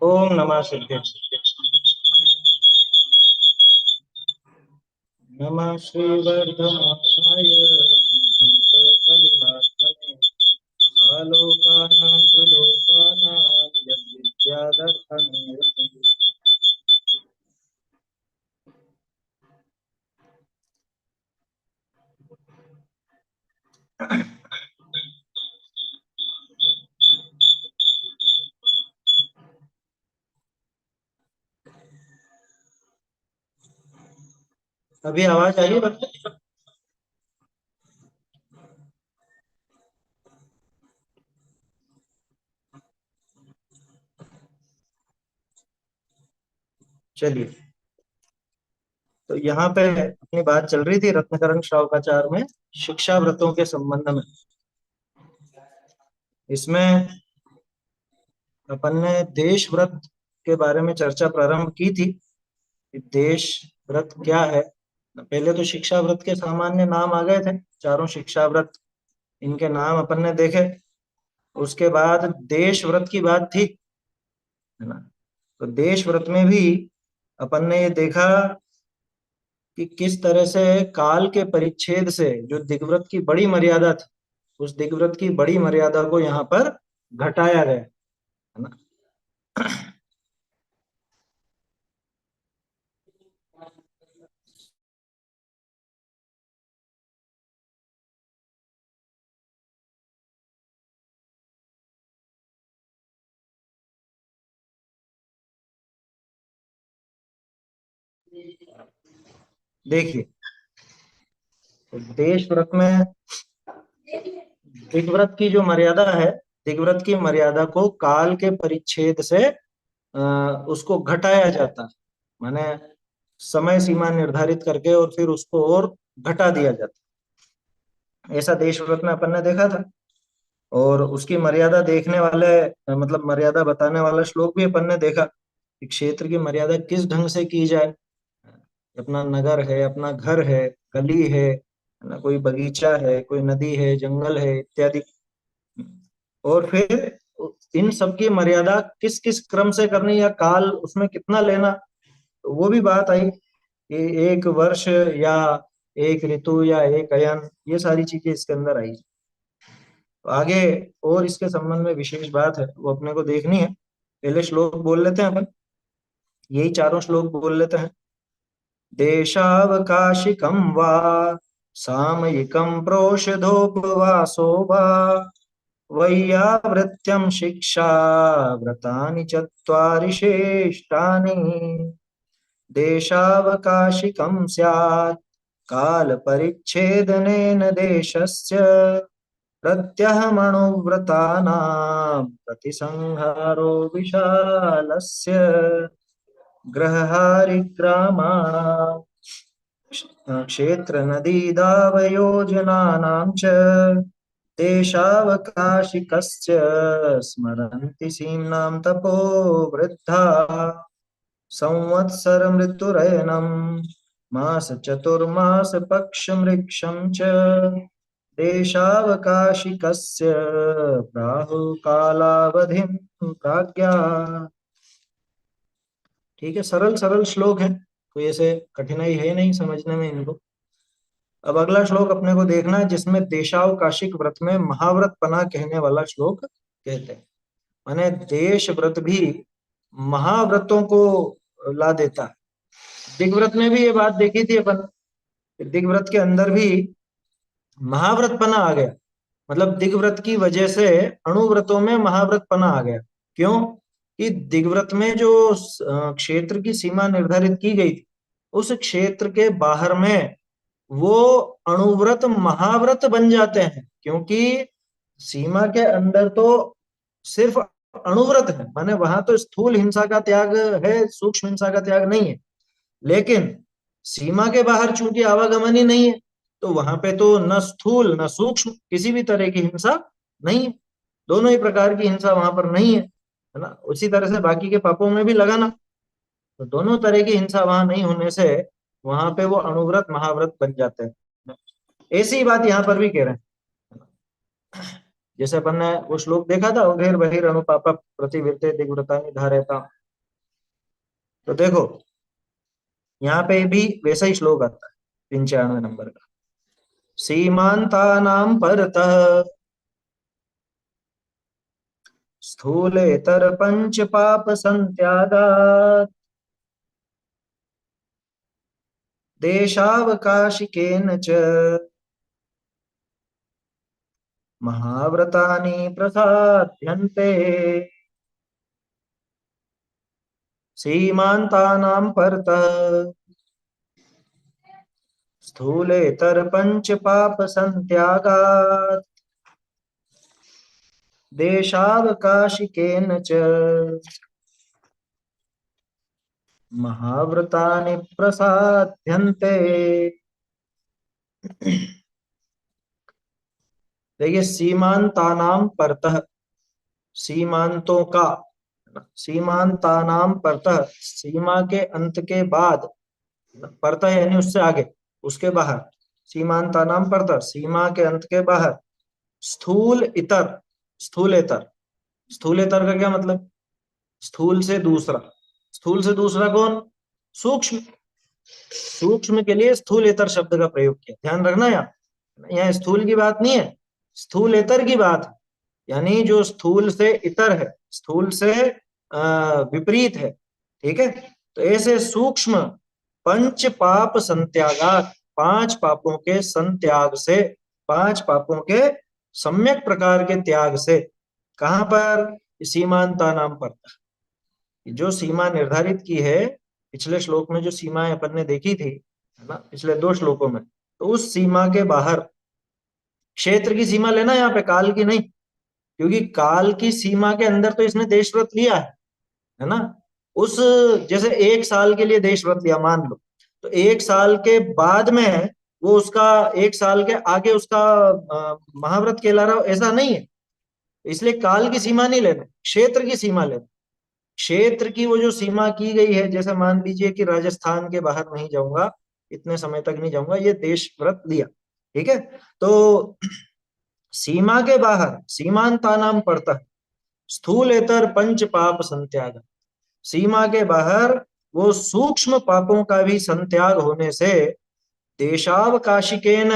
ओम नमः शिवाय। नमः श्री वर्धमानाय भूतकलिलात्मने आलोकानां प्रलोकानां यद्विद्यादर्शनाय। अभी आवाज आ रही है बच्चे? चलिए, तो यहाँ पे अपनी बात चल रही थी रत्नकरण श्रावकाचार में शिक्षा व्रतों के संबंध में। इसमें अपन ने देश व्रत के बारे में चर्चा प्रारंभ की थी कि देश व्रत क्या है। पहले तो शिक्षा व्रत के सामान्य नाम आ गए थे, चारों शिक्षा व्रत, इनके नाम अपन ने देखे। उसके बाद देश व्रत की बात थी, है ना। तो देश व्रत में भी अपन ने ये देखा कि किस तरह से काल के परिच्छेद से जो दिग्व्रत की बड़ी मर्यादा थी, उस दिग्व्रत की बड़ी मर्यादा को यहाँ पर घटाया गया, है ना। देखिए, तो देश व्रत में दिग्व्रत की जो मर्यादा है, दिग्व्रत की मर्यादा को काल के परिच्छेद से उसको घटाया जाता है। माने समय सीमा निर्धारित करके और फिर उसको और घटा दिया जाता है। ऐसा देश व्रत में अपन ने देखा था। और उसकी मर्यादा देखने वाले, मतलब मर्यादा बताने वाला श्लोक भी अपन ने देखा कि क्षेत्र की मर्यादा किस ढंग से की जाए। अपना नगर है, अपना घर है, गली है ना, कोई बगीचा है, कोई नदी है, जंगल है, इत्यादि। और फिर इन सब की मर्यादा किस किस क्रम से करनी या काल उसमें कितना लेना, तो वो भी बात आई कि एक वर्ष या एक ऋतु या एक अयन, ये सारी चीजें इसके अंदर आई। तो आगे और इसके संबंध में विशेष बात है, वो अपने को देखनी है। पहले श्लोक बोल लेते हैं अपन, यही चारों श्लोक बोल लेते हैं। देशावकाशिकं वा सामयिकं प्रोषधोपवासो वा वैयावृत्यं शिक्षा व्रतानि चत्वारि श्रेष्ठानि। देशावकाशिकं स्यात् कालपरिच्छेदनेन देशस्य प्रत्यहमनुव्रतानां प्रतिसंहारो विशालस्य ग्रहारिग्रामाणां क्षेत्रनदीदावयोजनानां च देशावकाशिकस्य स्मरन्ति सीम्नां तपो वृद्धा संवत्सरमृतुरयनं मासचतुर्मासपक्षमृक्षं च देशावकाशिकस्य प्राहुकालावधिं प्राज्ञा। ठीक है, सरल सरल श्लोक है, कोई ऐसे कठिनाई है नहीं समझने में इनको। अब अगला श्लोक अपने को देखना है, जिसमें देशावकाशिक व्रत में महाव्रत पना कहने वाला श्लोक कहते हैं। माने देश व्रत भी महाव्रतों को ला देता है। दिग्व्रत में भी ये बात देखी थी अपन, दिग्व्रत के अंदर भी महाव्रत पना आ गया। मतलब दिग्व्रत की वजह से अणुव्रतों में महाव्रत पना आ गया। क्यों? कि दिग्व्रत में जो क्षेत्र की सीमा निर्धारित की गई थी, उस क्षेत्र के बाहर में वो अणुव्रत महाव्रत बन जाते हैं। क्योंकि सीमा के अंदर तो सिर्फ अणुव्रत है, माने वहां तो स्थूल हिंसा का त्याग है, सूक्ष्म हिंसा का त्याग नहीं है। लेकिन सीमा के बाहर चूंकि आवागमन ही नहीं है, तो वहां पे तो न स्थूल न सूक्ष्म किसी भी तरह की हिंसा नहीं है। दोनों ही प्रकार की हिंसा वहां पर नहीं है ना। उसी तरह से बाकी के पापों में भी लगाना, तो दोनों तरह की हिंसा वहां नहीं होने से वहां पे वो अणुव्रत महाव्रत बन जाते हैं। ऐसी ही बात यहाँ पर भी कह रहे हैं। जैसे अपन ने वो श्लोक देखा था, उधेर बहिर अनुपाप प्रतिवृत्ते दिग्व्रता निधारयता। तो देखो यहाँ पे भी वैसा ही श्लोक आता है 95 नंबर का। सीमांतानां परतः स्थूलेतर पंच पाप संत्यागात् देशावकाशिकेन च महाव्रतानि प्रसाद्यन्ते। सीमांतानां परतः स्थूलेतर पंच पाप संत्यागात् देशावकाशिकेन च महाव्रतानि प्रसाद्यन्ते। देखिए, सीमांतानाम परतः, सीमांतों का, सीमांतानाम परतः सीमा के अंत के बाद, परतः यानी उससे आगे, उसके बाहर, सीमांतानाम परतः सीमा के अंत के बाहर, स्थूल इतर, स्थूलेतर, स्थूलेतर का क्या मतलब? स्थूल से दूसरा, स्थूल से दूसरा कौन? सूक्ष्म, सूक्ष्म के लिए स्थूलेतर शब्द का प्रयोग किया, ध्यान रखना। यहाँ स्थूल की बात नहीं है, स्थूलेतर की बात है, यानी जो स्थूल से इतर है, स्थूल से विपरीत है। ठीक है, तो ऐसे सूक्ष्म पंच पाप संत्यागात, पांच पापों के संत्याग से, पांच पापों के सम्यक प्रकार के त्याग से, कहां पर? सीमांता नाम पर, जो सीमा निर्धारित की है पिछले श्लोक में, जो सीमाएं अपन ने देखी थी, है ना, पिछले दो श्लोकों में, तो उस सीमा के बाहर, क्षेत्र की सीमा लेना यहाँ पे, काल की नहीं, क्योंकि काल की सीमा के अंदर तो इसने देश व्रत लिया है ना। उस, जैसे एक साल के लिए देश व्रत लिया मान लो, तो एक साल के बाद में वो उसका, एक साल के आगे उसका महाव्रत कहला रहा हो, ऐसा नहीं है। इसलिए काल की सीमा नहीं लेना, क्षेत्र की सीमा लेना। क्षेत्र की वो जो सीमा की गई है, जैसे मान लीजिए कि राजस्थान के बाहर नहीं जाऊंगा, इतने समय तक नहीं जाऊंगा, ये देश व्रत लिया। ठीक है, तो सीमा के बाहर सीमांता नाम पड़ता है स्थूलेतर पंच पाप संत्याग, सीमा के बाहर वो सूक्ष्म पापों का भी संत्याग होने से, देशावकाशिकेन,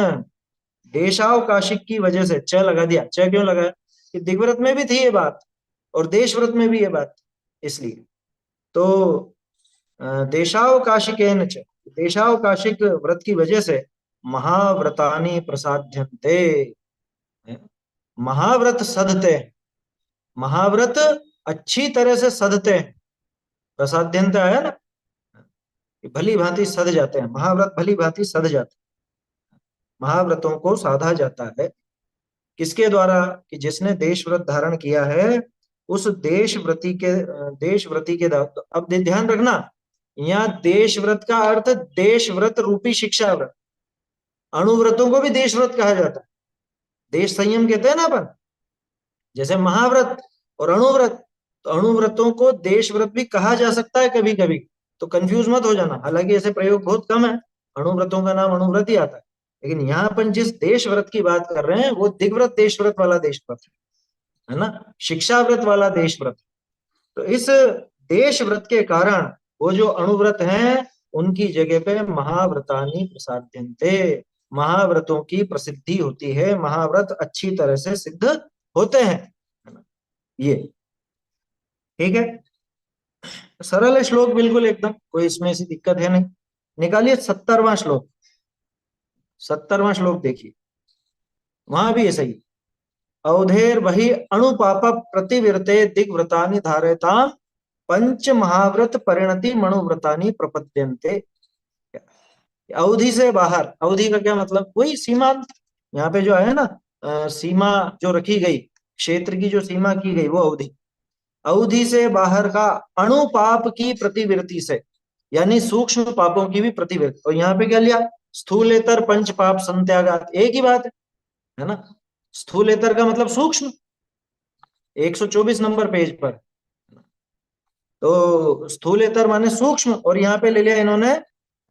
देशावकाशिक की वजह से, च लगा दिया। च क्यों लगाया? कि दिग्व्रत में भी थी ये बात और देश व्रत में भी ये बात, इसलिए तो देशावकाशिकेन च, देशावकाशिक व्रत की वजह से महाव्रतानि प्रसाद्यन्ते, महाव्रत सधते, महाव्रत अच्छी तरह से सधते हैं। प्रसाद्यंत आया ना, भली भांति सध जाते हैं, महाव्रत भली भांति सध जाते हैं, महाव्रतों को साधा जाता है। किसके द्वारा? कि जिसने देश व्रत धारण किया है, उस देशव्रती के, देशव्रती के द्वारा। अब ध्यान रखना, यहाँ देश व्रत का अर्थ देश व्रत रूपी शिक्षा व्रत, अणुव्रतों को भी देश व्रत कहा जाता है, देश संयम कहते हैं ना अपन, जैसे महाव्रत और अणुव्रत। तो अणुव्रतों को देश व्रत भी कहा जा सकता है कभी कभी, तो कंफ्यूज मत हो जाना। हालांकि ऐसे प्रयोग बहुत कम है, अणुव्रतों का नाम अणुव्रत ही आता है, लेकिन यहाँ अपन जिस देश व्रत की बात कर रहे हैं वो दिग्व्रत देश व्रत वाला देश व्रत है ना, शिक्षा व्रत वाला देश व्रत। तो इस देश व्रत के कारण वो जो अणुव्रत हैं, उनकी जगह पे महाव्रतानि प्रसाद्यन्ते, महाव्रतों की प्रसिद्धि होती है, महाव्रत अच्छी तरह से सिद्ध होते हैं, है ना। ये ठीक है, सरल है श्लोक बिल्कुल एकदम, कोई इसमें ऐसी दिक्कत है नहीं। निकालिए 70वां श्लोक, 70वां श्लोक देखिए, वहां भी ऐसा ही। अवधेर वही अणुपाप प्रतिविरते दिग्व्रतानि धारयतां पंच महाव्रत परिणति मणुव्रतानि प्रपद्यन्ते। अवधि से बाहर, अवधि का क्या मतलब? वही सीमांत, यहाँ पे जो है ना, सीमा जो रखी गई, क्षेत्र की जो सीमा की गई, वो अवधि। अवधि से बाहर का अणुपाप की प्रतिवृत्ति से, यानी सूक्ष्म पापों की भी प्रतिवृत्ति। और यहाँ पे क्या लिया? स्थूलेतर पंच पाप संत्यागात, एक ही बात है ना। स्थूलेतर का मतलब सूक्ष्म, 124 नंबर पेज पर। तो स्थूलेतर माने सूक्ष्म, और यहाँ पे ले लिया इन्होंने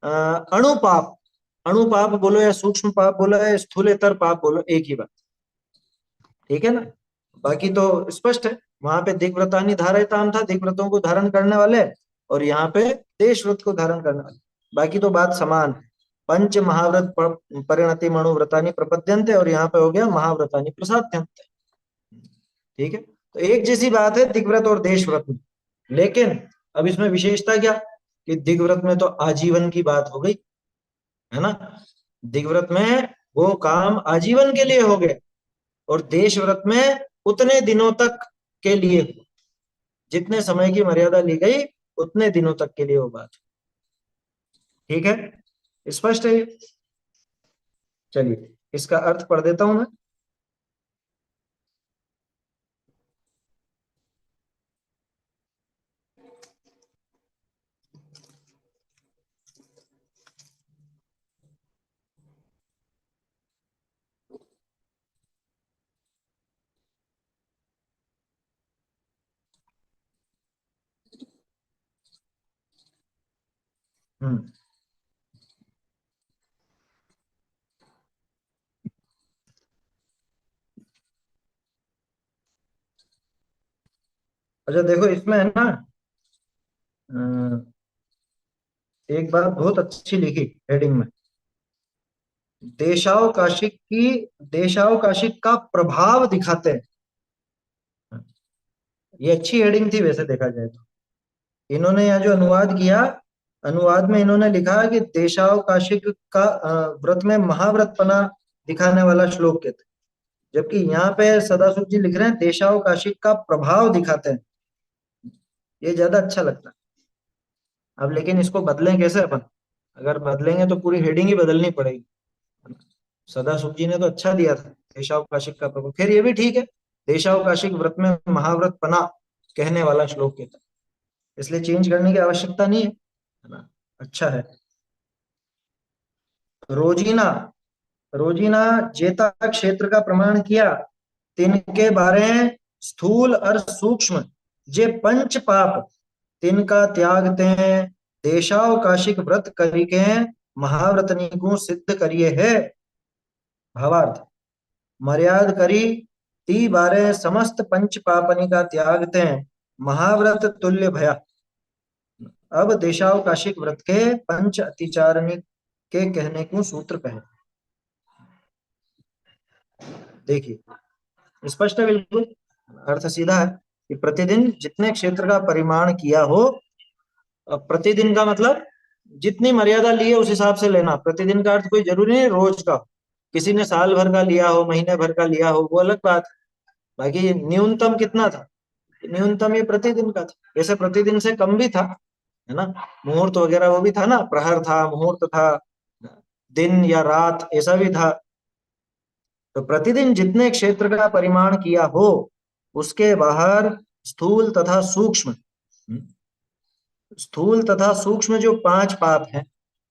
अणुपाप। अणुपाप बोलो या सूक्ष्म पाप बोलो या स्थूलेतर पाप बोलो, एक ही बात, ठीक है ना। बाकी तो स्पष्ट है, वहां पे दिग्व्रतानि धारयताम था, दिग्व्रतों को धारण करने वाले, और यहाँ पे देशव्रत को धारण करने वाले। बाकी तो बात समान है। पंच महाव्रत परिणति मणुव्रतानि प्रपद्यन्ते, और यहाँ पे हो गया महाव्रतानि प्रसाद्यन्ते। ठीक है, तो एक जैसी बात है दिग्व्रत और देशव्रत में। लेकिन अब इसमें विशेषता क्या, कि दिग्व्रत में तो आजीवन की बात हो गई, है ना। दिग्व्रत में वो काम आजीवन के लिए हो गए, और देशव्रत में उतने दिनों तक के लिए, जितने समय की मर्यादा ली गई उतने दिनों तक के लिए वो बात। ठीक है, स्पष्ट है। चलिए इसका अर्थ पढ़ देता हूं मैं। हम्म। अच्छा देखो, इसमें है ना, एक बात बहुत अच्छी लिखी हेडिंग में, देशावकाशिक की, देशावकाशिक का प्रभाव दिखाते हैं। ये अच्छी हेडिंग थी वैसे देखा जाए तो। इन्होंने यहाँ जो अनुवाद किया, अनुवाद में इन्होंने लिखा कि देशावकाशिक का व्रत में महाव्रतपना दिखाने वाला श्लोक कहते हैं, जबकि यहाँ पे सदाशिव जी लिख रहे हैं देशावकाशिक का प्रभाव दिखाते हैं। ये ज्यादा अच्छा लगता है। अब लेकिन इसको बदलें कैसे अपन, अगर बदलेंगे तो पूरी हेडिंग ही बदलनी पड़ेगी। सदाशिव जी ने तो अच्छा दिया था देशावकाशिक का प्रभाव, खैर ये भी ठीक है। देशावकाशिक व्रत में महाव्रत पना कहने वाला श्लोक कहता है, इसलिए चेंज करने की आवश्यकता नहीं है ना। अच्छा है। रोजीना, रोजीना जेता क्षेत्र का प्रमाण किया, तिनके बारे स्थूल और सूक्ष्म जे पंच पाप तिनका त्याग ते देशावकाशिक व्रत करिके महाव्रतनी को सिद्ध करिए है। भावार्थ, मर्याद करी ती बारे समस्त पंच पापनी का त्याग ते महाव्रत तुल्य भया। अब देशावकाशिक व्रत के पंच अतिचारणी के कहने को सूत्र कहे। देखिए स्पष्ट है बिल्कुल, अर्थ सीधा है कि प्रतिदिन जितने क्षेत्र का परिमाण किया हो, अब प्रतिदिन का मतलब जितनी मर्यादा ली है उस हिसाब से लेना। प्रतिदिन का अर्थ कोई जरूरी नहीं रोज का, किसी ने साल भर का लिया हो, महीने भर का लिया हो, वो अलग बात है। बाकी न्यूनतम कितना था, न्यूनतम ये प्रतिदिन का था। वैसे प्रतिदिन से कम भी था, है ना। मुहूर्त वगैरह वो भी था ना, प्रहर था, मुहूर्त था, दिन या रात ऐसा भी था। तो प्रतिदिन जितने क्षेत्र का परिमाण किया हो उसके बाहर स्थूल तथा सूक्ष्म, स्थूल तथा सूक्ष्म जो पांच पाप हैं,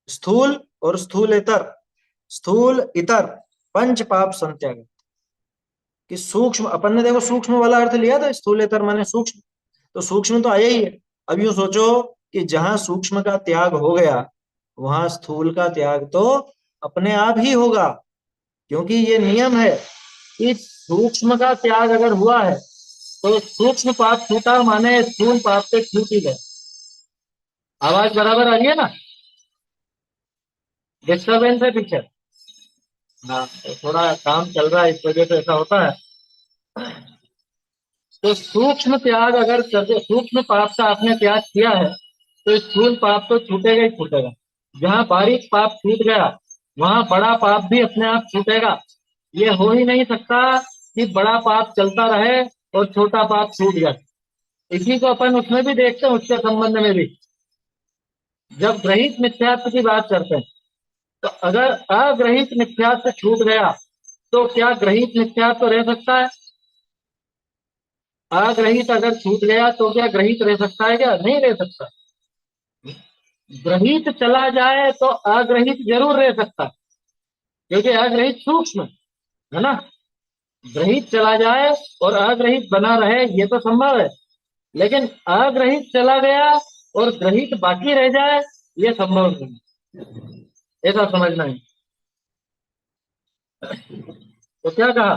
स्थूल और स्थूलेतर, स्थूल इतर पंच पाप संत्याग। कि सूक्ष्म, अपन ने देखो सूक्ष्म वाला अर्थ लिया था, स्थूलेतर माने सूक्ष्म, तो सूक्ष्म तो आया ही है। अब यूं सोचो कि जहां सूक्ष्म का त्याग हो गया वहां स्थूल का त्याग तो अपने आप ही होगा, क्योंकि ये नियम है कि सूक्ष्म का त्याग अगर हुआ है तो सूक्ष्म पाप छूटा माने स्थूल पाप से छूट ही गए। आवाज बराबर आ रही है ना, डिस्टर्बेंस है पीछे। हाँ तो थोड़ा काम चल रहा है इस वजह से ऐसा होता है। तो सूक्ष्म त्याग अगर सूक्ष्म पाप का आपने त्याग किया है तो स्थूल पाप तो छूटेगा ही छूटेगा। जहां बारीक पाप छूट गया वहां बड़ा पाप भी अपने आप छूटेगा। ये हो ही नहीं सकता कि बड़ा पाप चलता रहे और छोटा पाप छूट जाए। इसी को अपन उसमें भी देखते हैं, उसके संबंध में भी जब ग्रहित मिथ्यात्व की बात करते हैं, तो अगर अग्रहित मिथ्यात्व छूट गया तो क्या ग्रहित मिथ्यात्व रह सकता है? अग्रहित अगर छूट गया तो क्या ग्रहित रह सकता है? क्या नहीं रह सकता। ग्रहित चला जाए तो अग्रहित जरूर रह सकता है, क्योंकि अग्रहित सूक्ष्म है ना। ग्रहित चला जाए और अग्रहित बना रहे ये तो संभव है, लेकिन अग्रहित चला गया और ग्रहित बाकी रह जाए ये संभव नहीं। ऐसा समझना है। तो क्या कहा,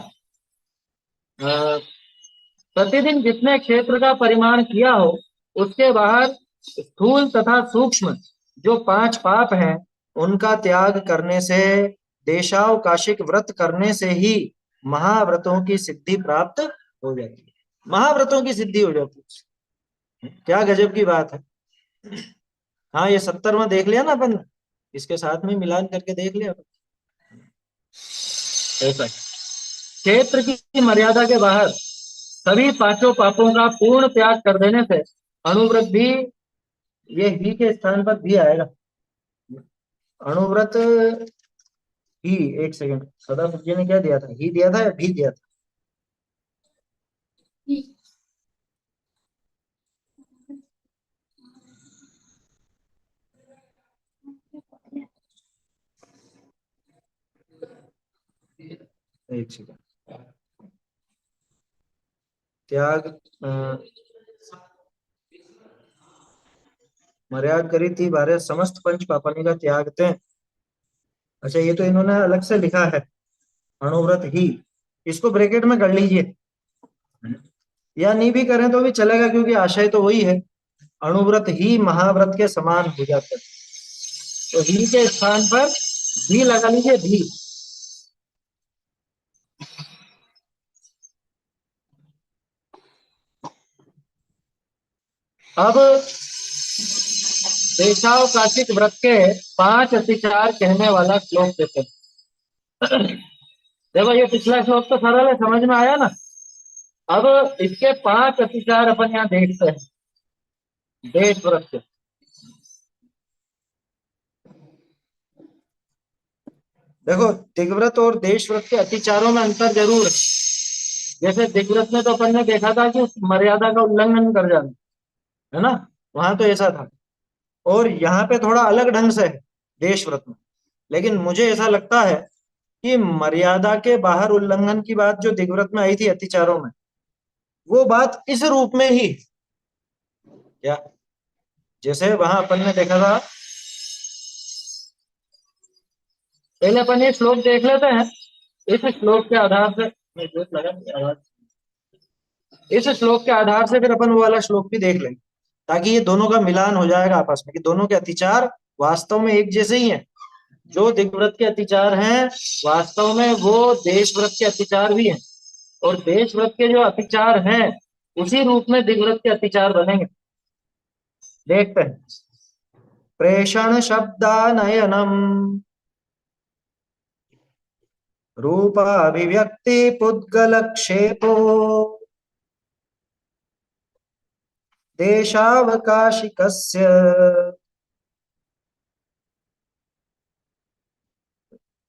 प्रतिदिन जितने क्षेत्र का परिमाण किया हो उसके बाहर स्थूल तथा सूक्ष्म जो 5 पाप हैं उनका त्याग करने से, देशावकाशिक व्रत करने से ही महाव्रतों की सिद्धि प्राप्त हो जाती है। महाव्रतों की सिद्धि हो जाती है। क्या गजब की बात है। हाँ, ये 70वां देख लिया ना अपन, इसके साथ में मिलान करके देख लिया ऐसा। क्षेत्र की मर्यादा के बाहर सभी 5 पापों का पूर्ण त्याग कर देने से अणुव्रत भी, ये ही के स्थान पर भी आएगा। अणुव्रत ही, एक सेकंड, सदाशिव जी ने क्या दिया था, ही दिया था या भी दिया था? एक सेकंड। त्याग मर्याद करी थी बारे समस्त पंच पापनी का त्याग थे। अच्छा, ये तो इन्होंने अलग से लिखा है, अणुव्रत ही, इसको ब्रैकेट में कर लीजिए, या नहीं भी करें तो भी चलेगा क्योंकि आशय तो वही है, अणुव्रत ही महाव्रत के समान हो जाता है। तो ही के स्थान पर भी लगा लीजिए, भी। अब देशावकाशिक व्रत के 5 अतिचार कहने वाला श्लोक देते हैं। देखो, ये पिछला श्लोक तो सरल है, समझ में आया ना। अब इसके 5 अतिचार अपन यहाँ देखते हैं देश व्रत के। देखो, दिग्व्रत और देश व्रत के अतिचारों में अंतर जरूर है। जैसे दिग्व्रत में तो अपन ने देखा था कि उस मर्यादा का उल्लंघन कर जाना, है ना, वहां तो ऐसा था। और यहाँ पे थोड़ा अलग ढंग से है देश व्रत में। लेकिन मुझे ऐसा लगता है कि मर्यादा के बाहर उल्लंघन की बात जो दिग्व्रत में आई थी अतिचारों में, वो बात इस रूप में ही, क्या, जैसे वहां अपन ने देखा था, पहले अपन ये श्लोक देख लेते हैं। इस श्लोक के आधार से इस श्लोक के आधार से फिर अपन वो वाला श्लोक भी देख लेंगे, ताकि ये दोनों का मिलान हो जाएगा आपस में कि दोनों के अतिचार वास्तव में एक जैसे ही हैं। जो दिग्व्रत के अतिचार हैं वास्तव में वो देश व्रत के अतिचार भी हैं, और देश व्रत के जो अतिचार हैं उसी रूप में दिग्व्रत के अतिचार बनेंगे। देखते हैं। प्रेषण शब्दानयनम रूपाभिव्यक्ति पुद्गल क्षेपो देशावकाशिकस्य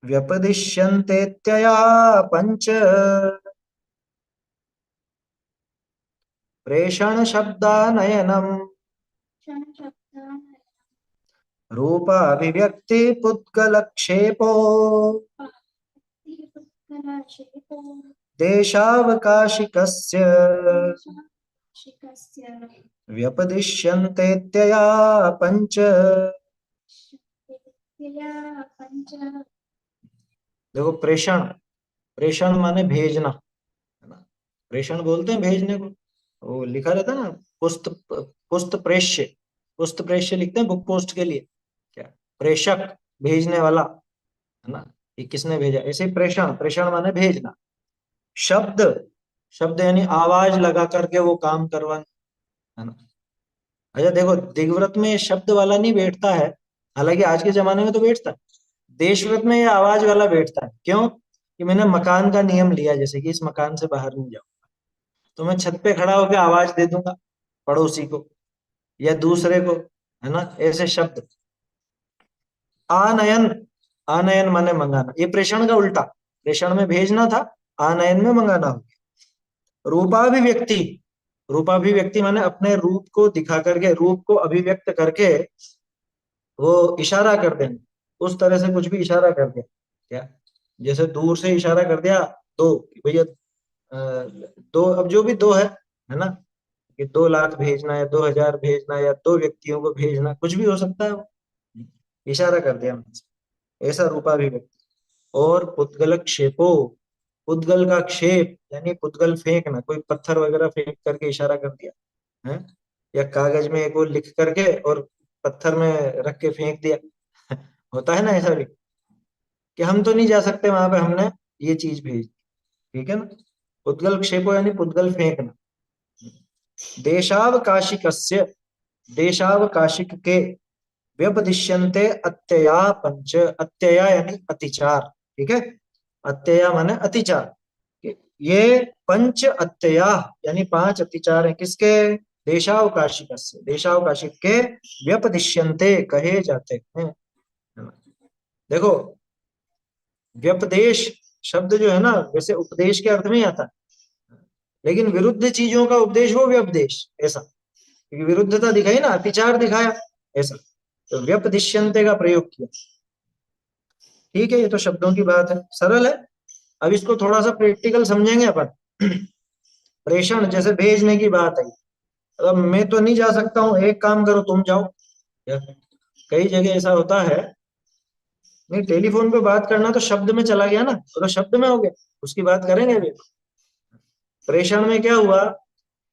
व्यपदिश्यन्तेत्यया पंच। प्रेषण शब्दानयनम रूपाभिव्यक्ति पुद्गलक्षेपो देशावकाशिकस्य व्यपदिश्यन्तेत्यया पंच। देखो, प्रेषण, प्रेषण माने भेजना, है ना। प्रेषण बोलते हैं भेजने को, वो लिखा रहता है ना, पुस्त पुस्त प्रेष्य, पुस्त प्रेष्य लिखते हैं बुक पोस्ट के लिए। क्या, प्रेषक, भेजने वाला, है ना, कि किसने भेजा, ऐसे ही प्रेषण, प्रेषण माने भेजना। शब्द, शब्द यानी आवाज लगा करके वो काम करवाना, है ना। अच्छा देखो, दिग्व्रत में शब्द वाला नहीं बैठता है, हालांकि आज के जमाने में तो बैठता है। देशव्रत में ये आवाज वाला बैठता है। क्यों? कि मैंने मकान का नियम लिया, जैसे कि इस मकान से बाहर नहीं जाओ, तो मैं छत पे खड़ा होकर आवाज दे दूंगा पड़ोसी को या दूसरे को, है ना, ऐसे शब्द। आनयन, आनयन माने मंगाना, ये प्रेषण का उल्टा, प्रेषण में भेजना था, आनयन में मंगाना हो गया। रूपाभिव्यक्ति, रूपाभिव्यक्ति माने अपने रूप को दिखा करके, रूप को अभिव्यक्त करके वो इशारा कर देना, उस तरह से कुछ भी इशारा कर दिया। क्या, जैसे दूर से इशारा कर दिया, दो, कि भैया दो, अब जो भी दो है ना, कि 2 लाख भेजना या 2 हजार भेजना या 2 व्यक्तियों को भेजना, कुछ भी हो सकता है वो, इशारा कर दिया हमने, ऐसा रूपाभिव्यक्ति। और पुद्गल क्षेपो, पुद्गल का क्षेप यानी पुद्गल फेंकना, कोई पत्थर वगैरह फेंक करके इशारा कर दिया है, या कागज में एक वो लिख करके और पत्थर में रख के फेंक दिया। होता है ना ऐसा भी, कि हम तो नहीं जा सकते वहां पे, हमने ये चीज भेज दी। ठीक है ना। पुद्गल क्षेपो यानी पुद्गल फेंकना। देशावकाशिकस्य, देशावकाशिक के व्यपदिश्यन्ते अत्यया पंच, अत्यया यानी अतिचार। ठीक है। अत्यया माने अतिचार। ये पंच अत्यया यानी पांच अतिचार हैं किसके? देशावकाशिक से, देशावकाशिक के व्यपदिश्यन्ते कहे जाते हैं। देखो, व्यपदेश शब्द जो है ना, वैसे उपदेश के अर्थ में ही आता है, लेकिन विरुद्ध चीजों का उपदेश हो व्यपदेश, ऐसा। क्योंकि विरुद्धता दिखाई ना, अतिचार दिखाया, ऐसा। तो व्यपदिश्यन्ते का प्रयोग किया। ठीक है, ये तो शब्दों की बात है, सरल है। अब इसको थोड़ा सा प्रैक्टिकल समझेंगे अपन। प्रेषण, जैसे भेजने की बात है। अब मैं तो नहीं जा सकता हूँ, एक काम करो तुम जाओ। या कई जगह ऐसा होता है, नहीं टेलीफोन पे बात करना तो शब्द में चला गया ना, तो शब्द में हो गया, उसकी बात करेंगे अभी। प्रेषण में क्या हुआ?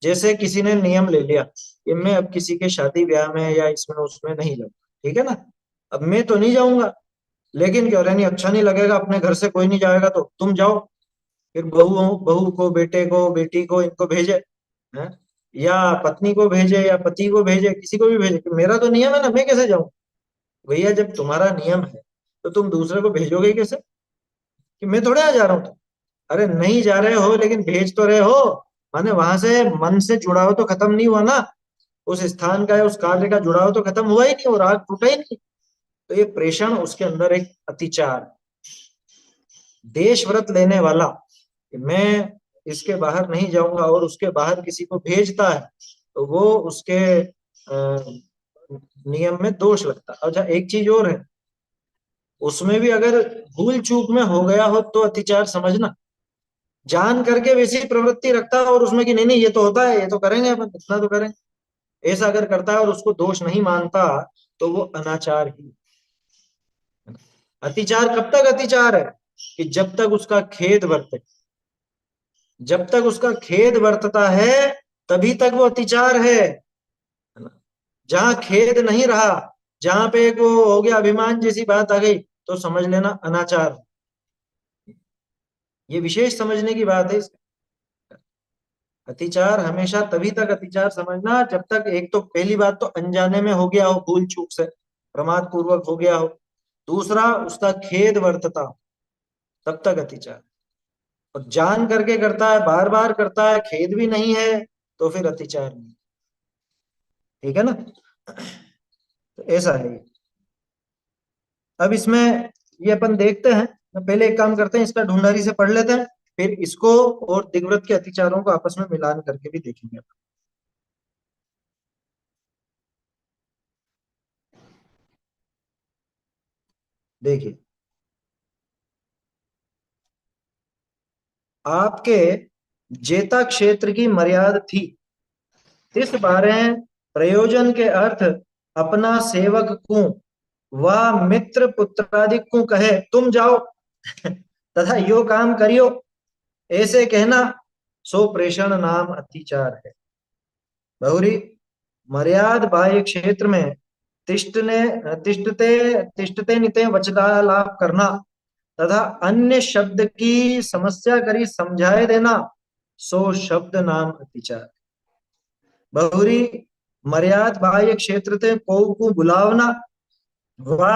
जैसे किसी ने नियम ले लिया कि मैं अब किसी के शादी ब्याह में या इसमें उसमें नहीं जाऊंगा। ठीक है ना। अब मैं तो नहीं जाऊंगा, लेकिन क्या, नहीं अच्छा नहीं लगेगा, अपने घर से कोई नहीं जाएगा तो तुम जाओ। फिर बहू बहू को, बेटे को, बेटी को, इनको भेजे, हैं? या पत्नी को भेजे या पति को भेजे, किसी को भी भेजे कि मेरा तो नियम है ना, मैं कैसे जाऊं? भैया जब तुम्हारा नियम है तो तुम दूसरे को भेजोगे कैसे? कि मैं थोड़े आ जा रहा हूँ। अरे नहीं जा रहे हो लेकिन भेज तो रहे हो, माने वहां से मन से जुड़ाव तो खत्म नहीं हुआ ना, उस स्थान का या उस कार्य का जुड़ाव तो खत्म हुआ ही नहीं, और राग टूटा ही नहीं। तो ये प्रेषण, उसके अंदर एक अतिचार। देश व्रत लेने वाला कि मैं इसके बाहर नहीं जाऊंगा और उसके बाहर किसी को भेजता है, तो वो उसके नियम में दोष लगता है। अच्छा, एक चीज और है, उसमें भी अगर भूल चूक में हो गया हो तो अतिचार समझना। जान करके वैसी प्रवृत्ति रखता है और उसमें कि नहीं नहीं ये तो होता है, ये तो करेंगे अपन, इतना तो करेंगे, ऐसा अगर करता है और उसको दोष नहीं मानता, तो वो अनाचार ही। अतिचार कब तक अतिचार है? कि जब तक उसका खेद वर्ते, जब तक उसका खेद वर्तता है तभी तक वो अतिचार है। जहां खेद नहीं रहा, जहां पे एक वो हो गया, अभिमान जैसी बात आ गई, तो समझ लेना अनाचार। ये विशेष समझने की बात है। अतिचार हमेशा तभी तक अतिचार समझना जब तक, एक तो पहली बात तो अनजाने में हो गया हो, भूल चूक से प्रमाद पूर्वक हो गया हो, दूसरा उसका खेद वर्तता हो, तब तक अतिचार। और जान करके करता है, बार बार करता है, खेद भी नहीं है, तो फिर अतिचार नहीं। ठीक है ना। तो ऐसा है ये। अब इसमें ये अपन देखते हैं, पहले एक काम करते हैं, इसका ढूंढारी से पढ़ लेते हैं, फिर इसको और दिग्व्रत के अतिचारों को आपस में मिलान करके भी देखेंगे। देखिए, आपके जेता क्षेत्र की मर्यादा थी, इस बारे प्रयोजन के अर्थ अपना सेवक को व मित्र पुत्रादि को कहे तुम जाओ तथा यो काम करियो, ऐसे कहना, सो प्रेषण नाम अतिचार है। बहुरी मर्याद बाह्य क्षेत्र में तिष्ठने, तिष्ठते तिष्ठते निते वचनालाप करना तथा अन्य शब्द की समस्या करी समझाए देना, सो शब्द नाम अतिचार। बहुरी मर्याद बाह्य क्षेत्र ते को बुलावना व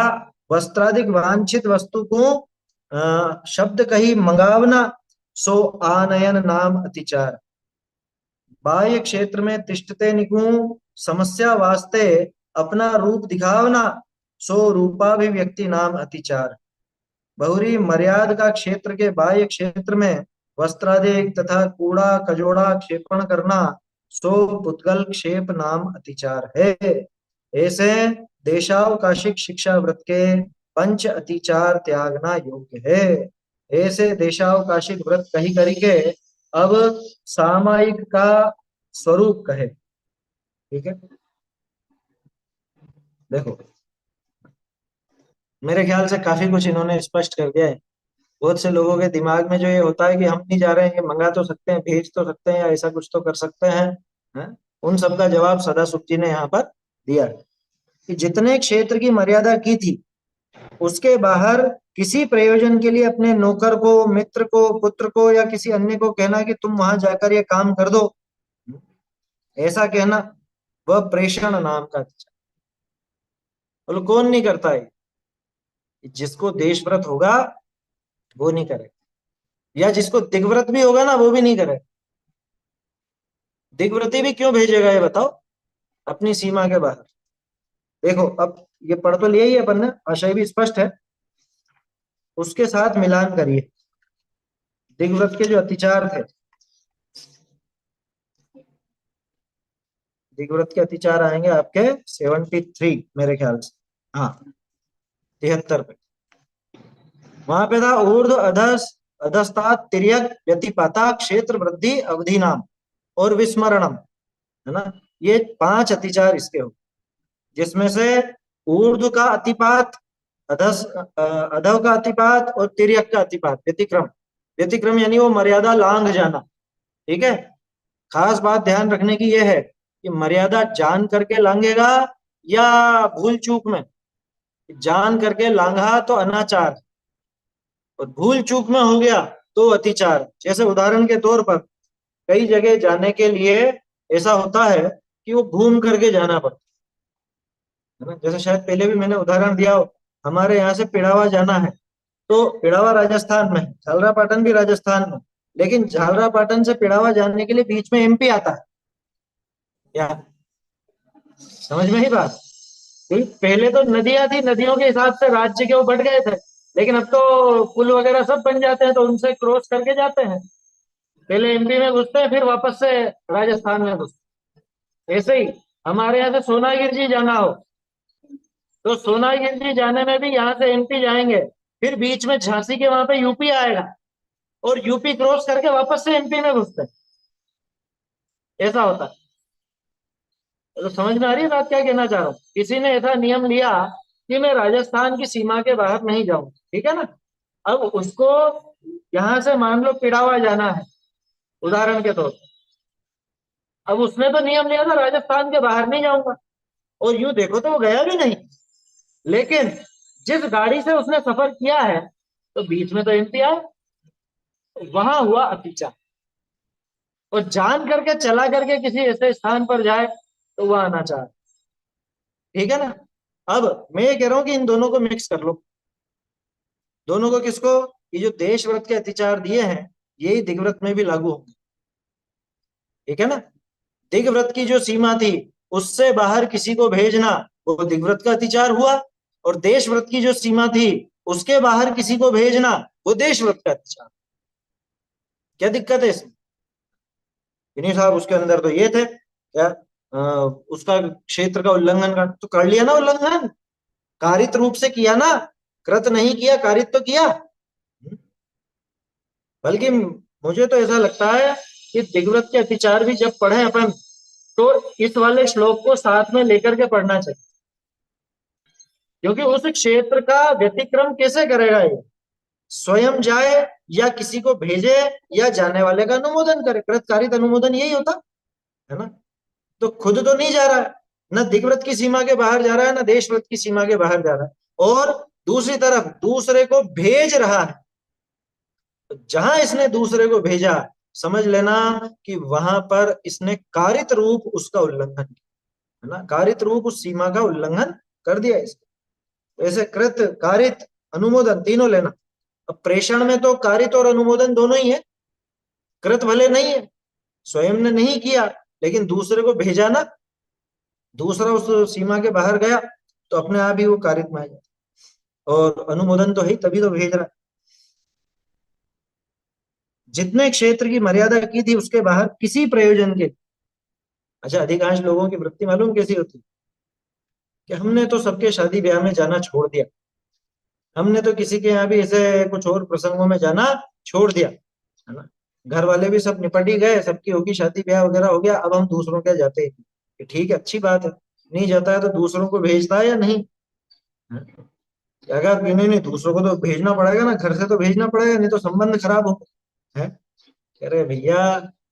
वस्त्राधिक वांछित वस्तु को शब्द कही मंगावना, सो आनयन नाम अतिचार। बाह्य क्षेत्र में तिष्ठते निगु समस्या वास्ते अपना रूप दिखावना, सो रूपाभिव्यक्ति नाम अतिचार। बहुरी मर्याद का क्षेत्र के बाह्य क्षेत्र में वस्त्राधिक तथा कूड़ा कजोड़ा क्षेपण करना, सो पुद्गल क्षेप नाम अतिचार है। ऐसे देशावकाशिक शिक्षा व्रत के पंच अतिचार त्यागना योग्य है। ऐसे देशावकाशिक व्रत कही करके अब सामायिक का स्वरूप कहे। ठीक है। देखो, मेरे ख्याल से काफी कुछ इन्होंने स्पष्ट कर दिया है। बहुत से लोगों के दिमाग में जो ये होता है कि हम नहीं जा रहे हैं, ये मंगा तो सकते हैं, भेज तो सकते हैं, या ऐसा कुछ तो कर सकते हैं? उन सब का जवाब सदाशिव जी ने यहाँ पर दिया है कि जितने क्षेत्र की मर्यादा की थी उसके बाहर किसी प्रयोजन के लिए अपने नौकर को, मित्र को, पुत्र को या किसी अन्य को कहना कि तुम वहां जाकर ये काम कर दो, ऐसा कहना, वह प्रेषण नाम का था। बोलो कौन नहीं करता है? जिसको देशव्रत होगा वो नहीं करे, या जिसको दिग्व्रत भी होगा ना वो भी नहीं करे। दिग्व्रती भी क्यों भेजेगा ये बताओ, अपनी सीमा के बाहर। देखो अब ये पढ़ तो लिया ही है अपन ने, आशय भी स्पष्ट है, उसके साथ मिलान करिए। दिग्व्रत के जो अतिचार थे, दिग्व्रत के अतिचार आएंगे आपके 73 मेरे ख्याल से, हाँ 73 पे। वहां पे था ऊर्ध्व अधस अधस्तात तिर्यक व्यतिपाता क्षेत्र वृद्धि अवधि नाम और विस्मरणम, है ना? ये 5 अतिचार इसके हो, जिसमें से ऊर्ध्व का अतिपात, अधव का अतिपात और तिर्यक का अतिपात, व्यतिक्रम। व्यतिक्रम यानी वो मर्यादा लांघ जाना, ठीक है? खास बात ध्यान रखने की यह है कि मर्यादा जान करके लांघेगा या भूल चूक में। जान करके लांघा तो अनाचार, और भूल चूक में हो गया तो अतिचार। जैसे उदाहरण के तौर पर कई जगह जाने के लिए ऐसा होता है कि वो घूम करके जाना पड़ता है ना। जैसे शायद पहले भी मैंने उदाहरण दिया हो, हमारे यहाँ से पिड़ावा जाना है तो पिड़ावा राजस्थान में है, झालरापाटन भी राजस्थान में, लेकिन झालरापाटन से पिड़ावा जाने के लिए बीच में एमपी आता है। या समझ में ही बात? क्योंकि पहले तो नदियां थी, नदियों के हिसाब से राज्य के वो बढ़ गए थे, लेकिन अब तो पुल वगैरह सब बन जाते हैं तो उनसे क्रॉस करके जाते हैं। पहले एमपी में घुसते हैं फिर वापस से राजस्थान में घुसते हैं। ऐसे ही हमारे यहाँ से सोनागिर जी जाना हो तो सोनागिर जी जाने में भी यहाँ से एमपी जाएंगे, फिर बीच में झांसी के वहां पे यूपी आएगा और यूपी क्रॉस करके वापस से एमपी में घुसते हैं। ऐसा होता है। तो समझ में आ रही है बात, क्या कहना चाह रहा हूँ? किसी ने ऐसा नियम लिया कि मैं राजस्थान की सीमा के बाहर नहीं जाऊं, ठीक है ना? अब उसको यहां से मान लो पिड़ावा जाना है उदाहरण के तौर पर, अब उसने तो नियम लिया था राजस्थान के बाहर नहीं जाऊंगा, और यूं देखो तो वो गया भी नहीं, लेकिन जिस गाड़ी से उसने सफर किया है तो बीच में तो एमपी आया, वहां हुआ अतिचार। और जान करके चला करके किसी ऐसे स्थान पर जाए तो वह अनाचार, ठीक है ना? अब मैं ये कह रहा हूं कि इन दोनों को मिक्स कर लो। दोनों को किसको? ये जो देश व्रत के अतिचार दिए हैं यही दिग्व्रत में भी लागू होंगे, ठीक है ना? दिग्व्रत की जो सीमा थी उससे बाहर किसी को भेजना वो दिग्व्रत का अतिचार हुआ, और देश व्रत की जो सीमा थी उसके बाहर किसी को भेजना वो देश व्रत का अतिचार। क्या दिक्कत है इसमें? विनय साहब उसके अंदर तो ये थे क्या, उसका क्षेत्र का उल्लंघन कर तो कर लिया ना, उल्लंघन कारित रूप से किया ना, कृत नहीं किया, कारित तो किया। बल्कि मुझे तो ऐसा लगता है कि दिग्व्रत के अतिचार भी जब पढ़े अपन तो इस वाले श्लोक को साथ में लेकर के पढ़ना चाहिए, क्योंकि उस क्षेत्र का व्यतिक्रम कैसे करेगा ये? स्वयं जाए या किसी को भेजे या जाने वाले का अनुमोदन करे, कृतकारित अनुमोदन यही होता है ना। तो खुद तो नहीं जा रहा है, न दिग्व्रत की सीमा के बाहर जा रहा है, न देशव्रत की सीमा के बाहर जा रहा है, और दूसरी तरफ दूसरे को भेज रहा है। तो जहां इसने दूसरे को भेजा, समझ लेना कि वहां पर इसने कारित रूप उसका उल्लंघन किया, है ना? कारित रूप उस सीमा का उल्लंघन कर दिया इसने। ऐसे कृत, कारित, अनुमोदन तीनों लेना। अब प्रेषण में तो कारित और अनुमोदन दोनों ही है। कृत भले नहीं है, स्वयं ने नहीं किया, लेकिन दूसरे को भेजा ना, दूसरा उस सीमा के बाहर गया तो अपने आप ही वो कारित में आ जाता। और अनुमोदन तो है तभी तो भेज रहा। जितने क्षेत्र की मर्यादा की थी उसके बाहर किसी प्रयोजन के। अच्छा, अधिकांश लोगों की वृत्ति मालूम कैसी होती है कि हमने तो सबके शादी ब्याह में जाना छोड़ दिया, हमने तो किसी के यहाँ भी ऐसे कुछ और प्रसंगों में जाना छोड़ दिया, है ना? घर वाले भी सब निपट ही गए, सबकी होगी शादी ब्याह वगैरह हो गया, अब हम दूसरों के जाते हैं कि ठीक है अच्छी बात है, नहीं जाता है तो दूसरों को भेजता है या नहीं, है? अगर नहीं नहीं, दूसरों को तो भेजना पड़ेगा ना, घर से तो भेजना पड़ेगा, नहीं तो संबंध खराब हो है। कह रहे भैया,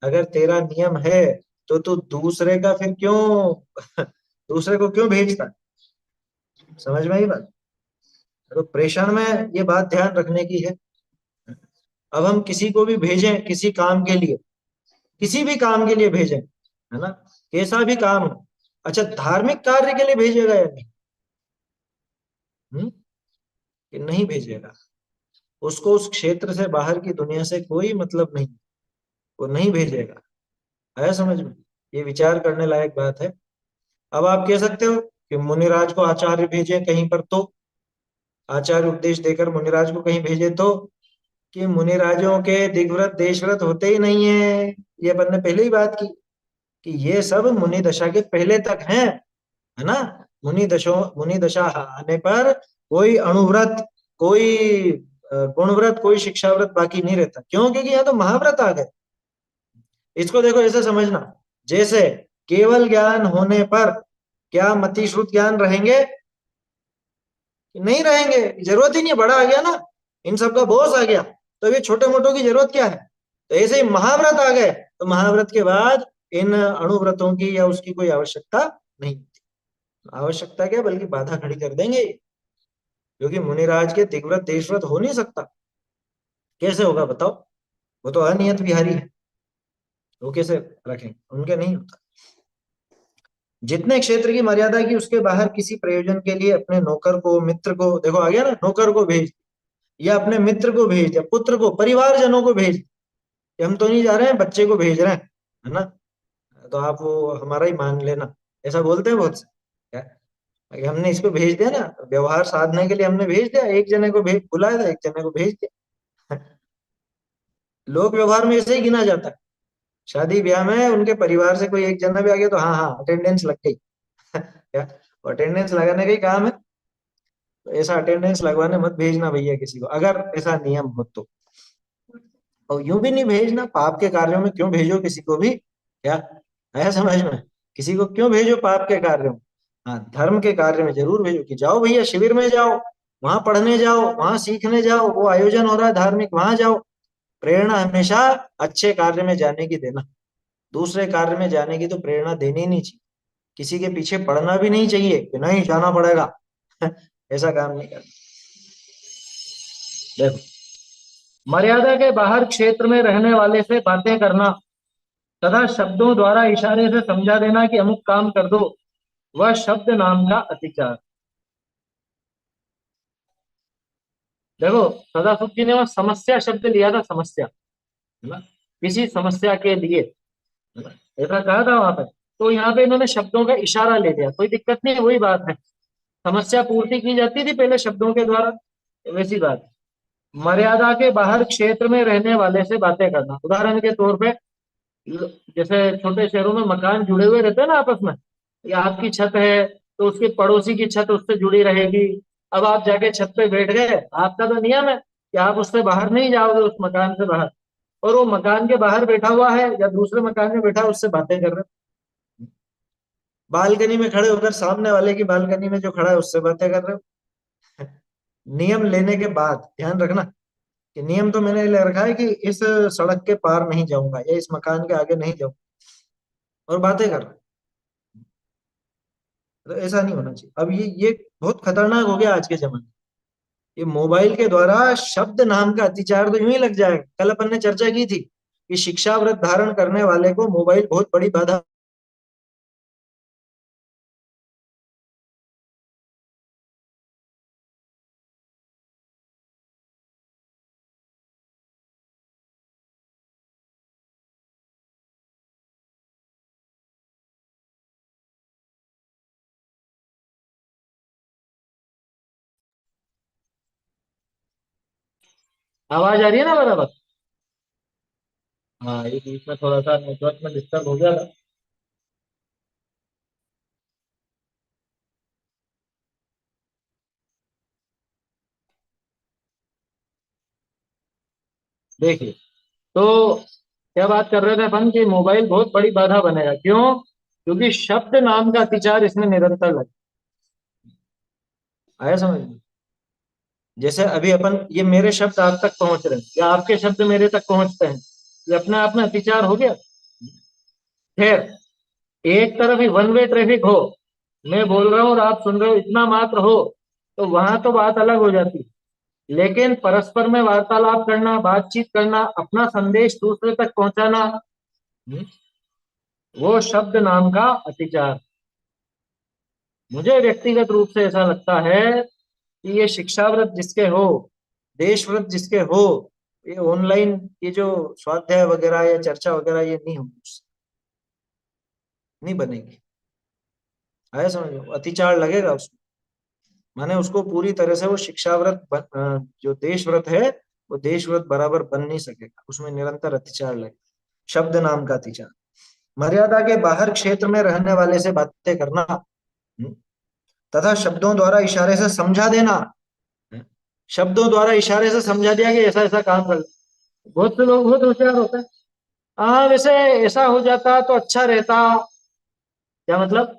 अगर तेरा नियम है तो तू दूसरे का फिर क्यों दूसरे को क्यों भेजता? समझ में आई बात? तो प्रेषण में ये बात ध्यान रखने की है। अब हम किसी को भी भेजें किसी काम के लिए, किसी भी काम के लिए भेजें, है ना, कैसा भी काम हो, अच्छा धार्मिक कार्य के लिए भेजेगा या नहीं? कि नहीं भेजेगा। उसको उस क्षेत्र से बाहर की दुनिया से कोई मतलब नहीं, वो नहीं भेजेगा। है समझ में? ये विचार करने लायक बात है। अब आप कह सकते हो कि मुनिराज को आचार्य भेजे कहीं पर, तो आचार्य उपदेश देकर मुनिराज को कहीं भेजे तो, कि मुनिराजों के दिग्व्रत देशव्रत होते ही नहीं है। ये अपन ने पहले ही बात की कि ये सब मुनि दशा के पहले तक हैं, है ना। मुनि दशा आने पर कोई अणुव्रत, कोई गुणव्रत, कोई शिक्षाव्रत बाकी नहीं रहता। क्यों? क्योंकि यहाँ तो महाव्रत आ गए। इसको देखो ऐसे समझना, जैसे केवल ज्ञान होने पर क्या मति श्रुत ज्ञान रहेंगे? नहीं रहेंगे, जरूरत ही नहीं है, बड़ा आ गया ना, इन सब का बोझ आ गया, तो ये छोटे मोटों की जरूरत क्या है? तो ऐसे ही महाव्रत आ गए, तो महाव्रत के बाद इन अणुव्रतों की या उसकी कोई आवश्यकता नहीं। आवश्यकता क्या, बल्कि बाधा खड़ी कर देंगे, क्योंकि मुनिराज के दिग्व्रत देशव्रत हो नहीं सकता। कैसे होगा बताओ? वो तो अनियत विहारी है, वो कैसे रखेंगे? उनके नहीं होता। जितने क्षेत्र की मर्यादा की उसके बाहर किसी प्रयोजन के लिए अपने नौकर को, मित्र को, देखो आ गया ना, नौकर को भेज, या अपने मित्र को भेज दिया, पुत्र को, परिवारजनों को भेज दिया। कि हम तो नहीं जा रहे हैं, बच्चे को भेज रहे हैं, है ना, तो आप वो हमारा ही मान लेना। ऐसा बोलते हैं बहुत से। क्या? कि हमने इसको भेज दिया ना, व्यवहार साधने के लिए हमने भेज दिया, एक जने को भेज बुलाया था, एक जने को भेज दिया। लोक व्यवहार में ऐसे ही गिना जाता है। शादी ब्याह में उनके परिवार से कोई एक जना भी आ गया तो हाँ हाँ अटेंडेंस लग गई। क्या? अटेंडेंस लगाने का ही काम है। तो ऐसा अटेंडेंस लगवाने मत भेजना भैया किसी को, अगर ऐसा नियम हो तो। और यूं भी नहीं भेजना, पाप के कार्यों में क्यों भेजो किसी को भी? क्या है समझ में? किसी को क्यों भेजो पाप के कार्यों में? हाँ, धर्म के कार्य में जरूर भेजो, कि जाओ भैया शिविर में जाओ, वहां पढ़ने जाओ, वहां सीखने जाओ, वो आयोजन हो रहा है धार्मिक, वहां जाओ। प्रेरणा हमेशा अच्छे कार्य में जाने की देना, दूसरे कार्य में जाने की तो प्रेरणा देनी ही नहीं चाहिए। किसी के पीछे पड़ना भी नहीं चाहिए कि नहीं जाना पड़ेगा। ऐसा काम नहीं करना। देखो, मर्यादा के बाहर क्षेत्र में रहने वाले से बातें करना तथा शब्दों द्वारा इशारे से समझा देना कि अमुक काम कर दो, वह शब्द नाम का अतिचार। देखो, सदासुद जी ने वह समस्या शब्द लिया था, समस्या, है ना, किसी समस्या के लिए, है ना, ऐसा कहा था वहां पे। तो यहाँ पे इन्होंने शब्दों का इशारा ले लिया, कोई दिक्कत नहीं है, वही बात है। समस्या पूर्ति की जाती थी पहले शब्दों के द्वारा, वैसी बात है। मर्यादा के बाहर क्षेत्र में रहने वाले से बातें करना, उदाहरण के तौर पे जैसे छोटे शहरों में मकान जुड़े हुए रहते हैं ना आपस में, या आपकी छत है तो उसके पड़ोसी की छत उससे जुड़ी रहेगी। अब आप जाके छत पे बैठ गए, आपका तो नियम है कि आप उससे बाहर नहीं जाओगे, उस मकान से बाहर, और वो मकान के बाहर बैठा हुआ है या दूसरे मकान में बैठा है, उससे बातें कर रहे हो। बालकनी में खड़े होकर सामने वाले की बालकनी में जो खड़ा है उससे बातें कर रहे हो। नियम लेने के बाद ध्यान रखना कि नियम तो मैंने ले रखा है कि इस सड़क के पार नहीं जाऊंगा या इस मकान के आगे नहीं जाऊंगा, और बातें कर रहे हो। तो ऐसा नहीं होना चाहिए। अब ये बहुत खतरनाक हो गया आज के जमाने में। ये मोबाइल के द्वारा शब्द नाम का अतिचार तो यूं ही लग जाएगा। कल अपन ने चर्चा की थी कि शिक्षा व्रत धारण करने वाले को मोबाइल बहुत बड़ी बाधा। आवाज आ रही है ना बराबर? हाँ, ये बीच में थोड़ा सा नेटवर्क में डिस्टर्ब हो गया था। देखिए, तो क्या बात कर रहे थे अपन कि मोबाइल बहुत बड़ी बाधा बनेगा। क्यों? क्योंकि शब्द नाम का अतिचार इसमें निरंतर लग आया समझ में। जैसे अभी अपन, ये मेरे शब्द आप तक पहुंच रहे हैं या आपके शब्द मेरे तक पहुंचते हैं, ये अपने आप में अतिचार हो गया। खैर, एक तरफ ही वन वे ट्रैफिक हो, मैं बोल रहा हूँ और आप सुन रहे हो, इतना मात्र हो, तो वहां तो बात अलग हो जाती है। लेकिन परस्पर में वार्तालाप करना, बातचीत करना, अपना संदेश दूसरे तक पहुंचाना, वो शब्द नाम का अतिचार। मुझे व्यक्तिगत रूप से ऐसा लगता है कि ये शिक्षाव्रत जिसके हो, देशव्रत जिसके हो, ये ऑनलाइन ये जो स्वाध्याय वगैरह या चर्चा वगैरह ये नहीं होगी, नहीं बनेगी। आया समझ में? अतिचार लगेगा उसमें, माने उसको पूरी तरह से वो शिक्षाव्रत जो देशव्रत है, वो देशव्रत बराबर बन नहीं सकेगा, उसमें निरंतर अतिचार लगेगा। शब्द नाम का अतिचार। मर्यादा के बाहर क्षेत्र में रहने वाले से बातें करना, तथा शब्दों द्वारा इशारे से समझा देना। शब्दों द्वारा इशारे से समझा दिया कि ऐसा ऐसा काम कर ले। बहुत से लोग बहुत होशियार होते हैं, हाँ वैसे ऐसा हो जाता तो अच्छा रहता। क्या मतलब?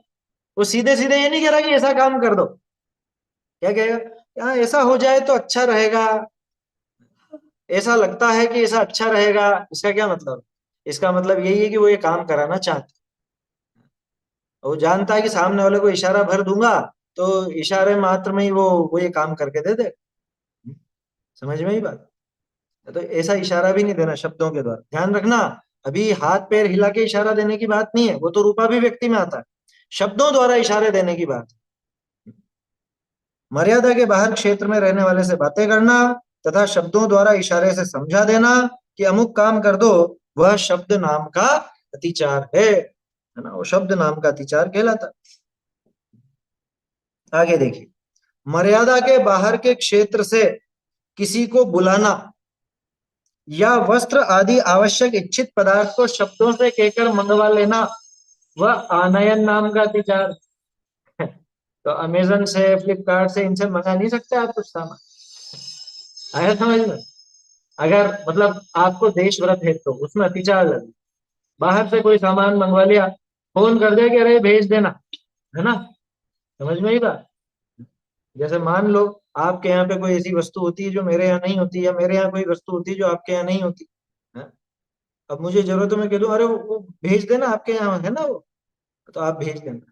वो सीधे सीधे ये नहीं कह रहा कि ऐसा काम कर दो, क्या कहेगा, हाँ ऐसा हो जाए तो अच्छा रहेगा, ऐसा लगता है कि ऐसा अच्छा रहेगा। इसका क्या मतलब? इसका मतलब यही है कि वो ये काम कराना चाहता है। वो जानता है कि सामने वाले को इशारा भर दूंगा तो इशारे मात्र में ही वो ये काम करके दे दे। समझ में ही बात? तो ऐसा इशारा भी नहीं देना शब्दों के द्वारा, ध्यान रखना। अभी हाथ पैर हिला के इशारा देने की बात नहीं है, वो तो रूपाभिव्यक्ति में आता है। शब्दों द्वारा इशारे देने की बात। मर्यादा के बाहर क्षेत्र में रहने वाले से बातें करना तथा शब्दों द्वारा इशारे से समझा देना कि अमुक काम कर दो, वह शब्द नाम का अतिचार है ना? वो शब्द नाम का अतिचार कहलाता है। आगे देखिए, मर्यादा के बाहर के क्षेत्र से किसी को बुलाना या वस्त्र आदि आवश्यक इच्छित पदार्थ को शब्दों से कहकर मंगवा लेना, वह आनयन नाम का अतिचार। तो अमेजन से, फ्लिपकार्ट से, इनसे मंगा नहीं सकते आप कुछ सामान? आया समझ में? अगर मतलब आपको देश व्रत है तो उसमें अतिचार लगे, बाहर से कोई सामान मंगवा लिया, फोन कर दे कि अरे भेज देना, है ना? समझ में ही बात? जैसे मान लो आपके यहाँ पे कोई ऐसी वस्तु होती है जो मेरे यहाँ नहीं होती, या मेरे यहाँ कोई वस्तु होती है जो आपके यहाँ नहीं होती है। अब मुझे जरूरत है, मैं कह दूं अरे वो भेज देना, आपके यहाँ है ना वो, तो आप भेज देना।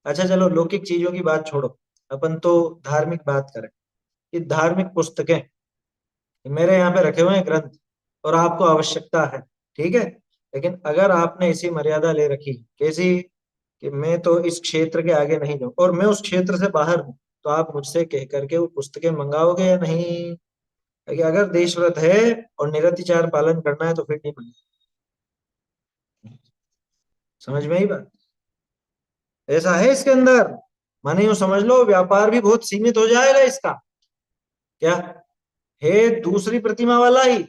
अच्छा चलो लौकिक चीजों की बात छोड़ो, अपन तो धार्मिक बात करें। ये धार्मिक पुस्तकें मेरे यहाँ पे रखे हुए हैं ग्रंथ, और आपको आवश्यकता है, ठीक है। लेकिन अगर आपने ऐसी मर्यादा ले रखी, कैसी, कि मैं तो इस क्षेत्र के आगे नहीं जाऊँ और मैं उस क्षेत्र से बाहर हूँ, तो आप मुझसे कह करके वो पुस्तकें मंगाओगे या नहीं? क्योंकि अगर देशव्रत है और निरतिचार पालन करना है तो फिर नहीं मंगा। समझ में ही बात? ऐसा है इसके अंदर। माने यूं समझ लो व्यापार भी बहुत सीमित हो जाएगा इसका। क्या है? दूसरी प्रतिमा वाला ही।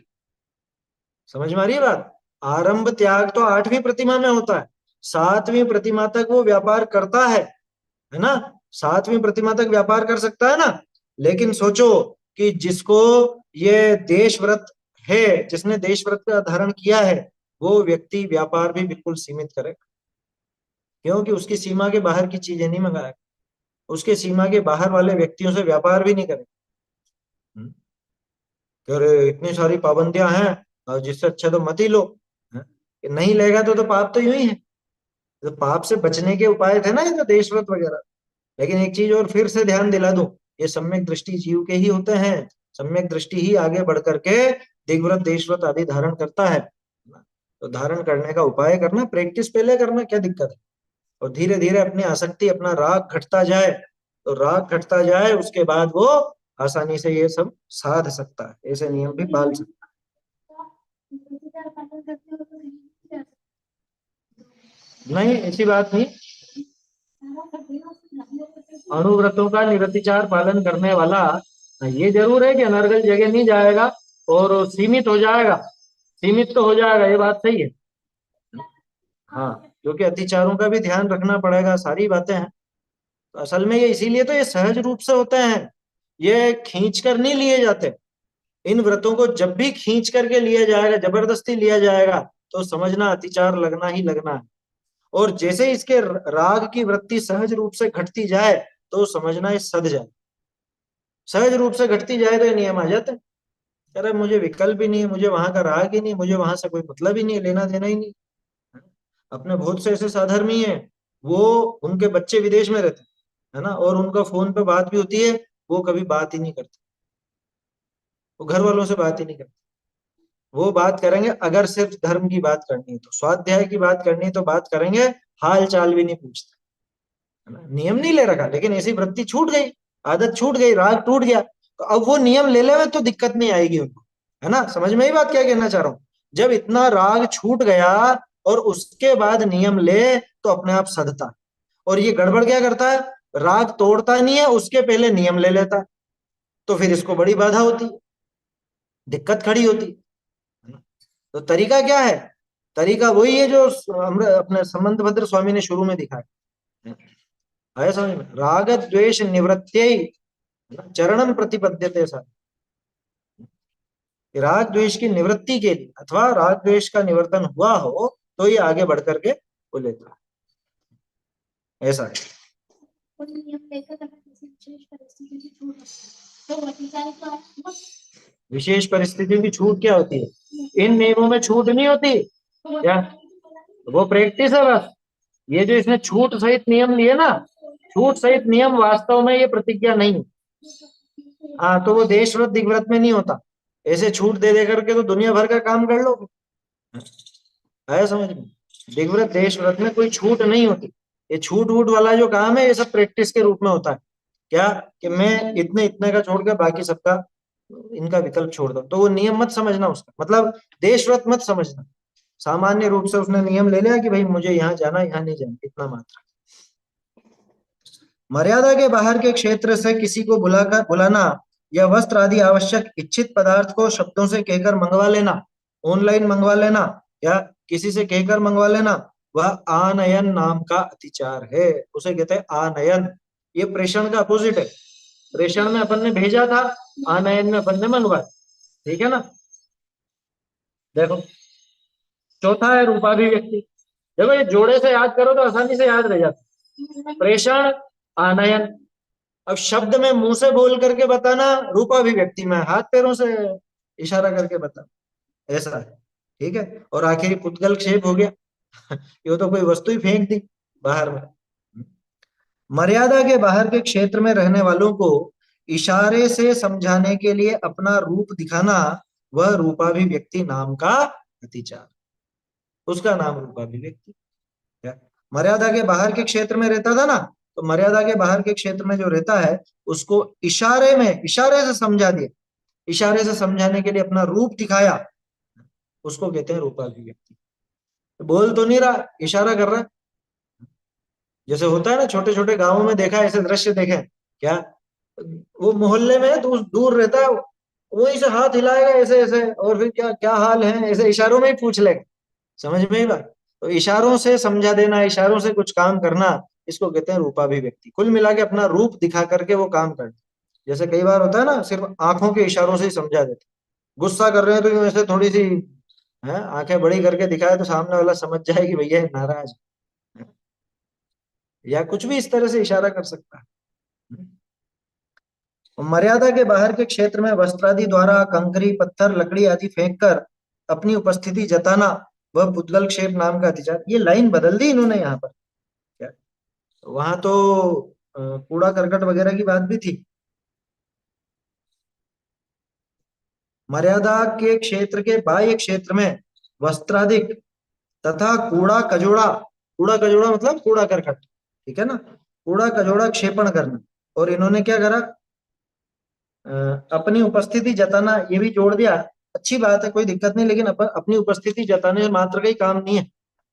समझ में आ रही है बात? आरंभ त्याग तो आठवीं प्रतिमा में होता है, सातवीं प्रतिमा तक वो व्यापार करता है ना? सातवीं प्रतिमा तक व्यापार कर सकता है ना? लेकिन सोचो कि जिसको ये देश व्रत है, जिसने देश व्रत का धारण किया है, वो व्यक्ति व्यापार भी बिल्कुल सीमित करे, क्योंकि उसकी सीमा के बाहर की चीजें नहीं मंगाए, उसके सीमा के बाहर वाले व्यक्तियों से व्यापार भी नहीं करे। कि अरे इतनी सारी पाबंदियां हैं और जिससे अच्छा तो मत ही लो। हैं? कि नहीं लेगा तो पाप तो यूं ही है। तो पाप से बचने के उपाय थे ना ये तो देशव्रत वगैरह। लेकिन एक चीज और फिर से ध्यान दिला दूं, ये सम्यक दृष्टि जीव के ही होते हैं। सम्यक दृष्टि ही आगे बढ़ करके दिग्व्रत देशव्रत आदि धारण करता है। तो धारण करने का उपाय करना, प्रैक्टिस पहले करना, क्या दिक्कत है? और धीरे धीरे अपनी आसक्ति, अपना राग घटता जाए, तो राग घटता जाए उसके बाद वो आसानी से ये सब साध सकता है, ऐसे नियम भी पाल सकता है। नहीं ऐसी बात नहीं। अणुव्रतों का निरतिचार पालन करने वाला ये जरूर है कि अनर्गल जगह नहीं जाएगा और सीमित हो जाएगा। सीमित तो हो जाएगा, ये बात सही है। हाँ, क्योंकि अतिचारों का भी ध्यान रखना पड़ेगा, सारी बातें हैं। तो असल में ये इसीलिए तो ये सहज रूप से होते हैं, ये खींच कर नहीं लिए जाते। इन व्रतों को जब भी खींच करके लिया जाएगा, जबरदस्ती लिया जाएगा, तो समझना अतिचार लगना ही लगना है। और जैसे इसके राग की वृत्ति सहज रूप से घटती जाए, तो समझना ये सध जाए। सहज रूप से घटती जाए तो ये नियम आ जाते हैं। अरे मुझे विकल्प ही नहीं है, मुझे वहां का राग ही नहीं, मुझे वहां से कोई मतलब ही नहीं है, लेना देना ही नहीं। अपने बहुत से ऐसे साधर्मी हैं, वो उनके बच्चे विदेश में रहते हैं, है ना, और उनका फोन पे बात भी होती है, वो कभी बात ही नहीं करते, वो घर वालों से बात ही नहीं करते। वो बात करेंगे अगर सिर्फ धर्म की बात करनी है, तो स्वाध्याय की बात करनी है तो बात करेंगे, हाल चाल भी नहीं पूछते, है ना। नियम नहीं ले रखा, लेकिन ऐसी वृत्ति छूट गई, आदत छूट गई, राग टूट गया, तो अब वो नियम ले ले तो दिक्कत नहीं आएगी उनको, है ना। समझ में ही बात क्या कहना चाह रहा हूं। जब इतना राग छूट गया और उसके बाद नियम ले, तो अपने आप सधता है। और ये गड़बड़ क्या करता है, राग तोड़ता नहीं है, उसके पहले नियम ले लेता है, तो फिर इसको बड़ी बाधा होती, दिक्कत खड़ी होती, है ना। तो तरीका क्या है, तरीका वही है जो हम अपने संबंध भद्र स्वामी ने शुरू में दिखाया है। आया समझ में, राग द्वेष निवृत्त्यै चरणम प्रतिपद्यते सर। राग द्वेष की निवृत्ति के लिए अथवा राग द्वेष का निवर्तन हुआ हो, तो ये आगे बढ़ करके वो लेता है, ऐसा है। विशेष परिस्थितियों की छूट क्या होती है, इन नियमों में छूट नहीं होती क्या, वो प्रैक्टिस है बस। ये जो इसने छूट सहित नियम लिए ना, छूट सहित नियम वास्तव में ये प्रतिज्ञा नहीं है। हाँ, तो वो देश व्रत दिग्व्रत में नहीं होता, ऐसे छूट दे दे करके तो दुनिया भर का काम कर लो, आया समझ में। दिग्व्रत देश व्रत में कोई छूट नहीं होती, ये छूट वूट वाला जो काम है ये सब प्रैक्टिस के रूप में होता है। क्या, कि मैं इतने इतने का छोड़ के बाकी सबका, इनका विकल्प छोड़ दो, तो वो नियम मत समझना उसका मतलब, देश व्रत मत समझना। सामान्य रूप से उसने नियम ले लिया कि भाई मुझे यहाँ जाना, यहाँ नहीं जाना, इतना मात्र। मर्यादा के बाहर के क्षेत्र से किसी को बुलाकर बुलाना, या वस्त्र आदि आवश्यक इच्छित पदार्थ को शब्दों से कहकर मंगवा लेना, ऑनलाइन मंगवा लेना, या किसी से कहकर मंगवा लेना, वह आनयन नाम का अतिचार है, उसे कहते हैं आनयन। ये प्रेषण का अपोजिट है। प्रेषण में अपन ने भेजा था, आनयन में अपन ने मंगवाया, ठीक है ना। देखो, चौथा है रूपाभिव्यक्ति। देखो ये जोड़े से याद करो तो आसानी से याद रह जाता, प्रेषण, आनयन। अब शब्द में मुंह से बोल करके बताना, रूपाभिव्यक्ति में हाथ पैरों से इशारा करके बताना, ऐसा है, ठीक है। और आखिरी पुद्गल क्षेप हो गया ये तो कोई वस्तु ही फेंक दी बाहर में। मर्यादा के बाहर के क्षेत्र में रहने वालों को इशारे से समझाने के लिए अपना रूप दिखाना, वह रूपाभिव्यक्ति नाम का अतिचार, उसका नाम रूपाभिव्यक्ति है। मर्यादा के बाहर के क्षेत्र में रहता था ना, तो मर्यादा के बाहर के क्षेत्र में जो रहता है, उसको इशारे में, इशारे से समझा दिया, इशारे से समझाने के लिए अपना रूप दिखाया, उसको कहते हैं रूपाभिव्यक्ति। बोल तो नहीं रहा, इशारा कर रहा है। जैसे होता है ना, छोटे छोटे गांवों में देखा, ऐसे दृश्य देखे क्या, वो मोहल्ले में दूर दूर रहता है, वहीं से हाथ हिलाएगा ऐसे ऐसे, और फिर क्या क्या हाल है, ऐसे इशारों में ही पूछ लेगा। समझ में ही बात। तो इशारों से समझा देना, इशारों से कुछ काम करना, इसको कहते हैं रूपाभिव्यक्ति। कुल मिला के अपना रूप दिखा करके वो काम करते। जैसे कई बार होता है ना, सिर्फ आंखों के इशारों से ही समझा देते, गुस्सा कर रहे हैं तो यूं ऐसे थोड़ी सी है, आंखें बड़ी करके दिखाए तो सामने वाला समझ जाए कि भैया ये नाराज है। या कुछ भी इस तरह से इशारा कर सकता है। मर्यादा के बाहर के क्षेत्र में वस्त्रादि द्वारा कंकरी पत्थर लकड़ी आदि फेंक कर अपनी उपस्थिति जताना, वह पुद्गल क्षेप नाम का अतिचार। ये लाइन बदल दी इन्होंने यहाँ पर क्या, वहां तो कूड़ा करकट वगैरह की बात भी थी। मर्यादा के क्षेत्र के बाह्य क्षेत्र में वस्त्राधिक तथा कूड़ा कजोड़ा मतलब कूड़ा करकट, ठीक है ना, कूड़ा कजोड़ा क्षेपण करना। और इन्होंने क्या करा, अपनी उपस्थिति जताना, ये भी जोड़ दिया। अच्छी बात है, कोई दिक्कत नहीं, लेकिन अपनी उपस्थिति जताने मात्र का ही काम नहीं है,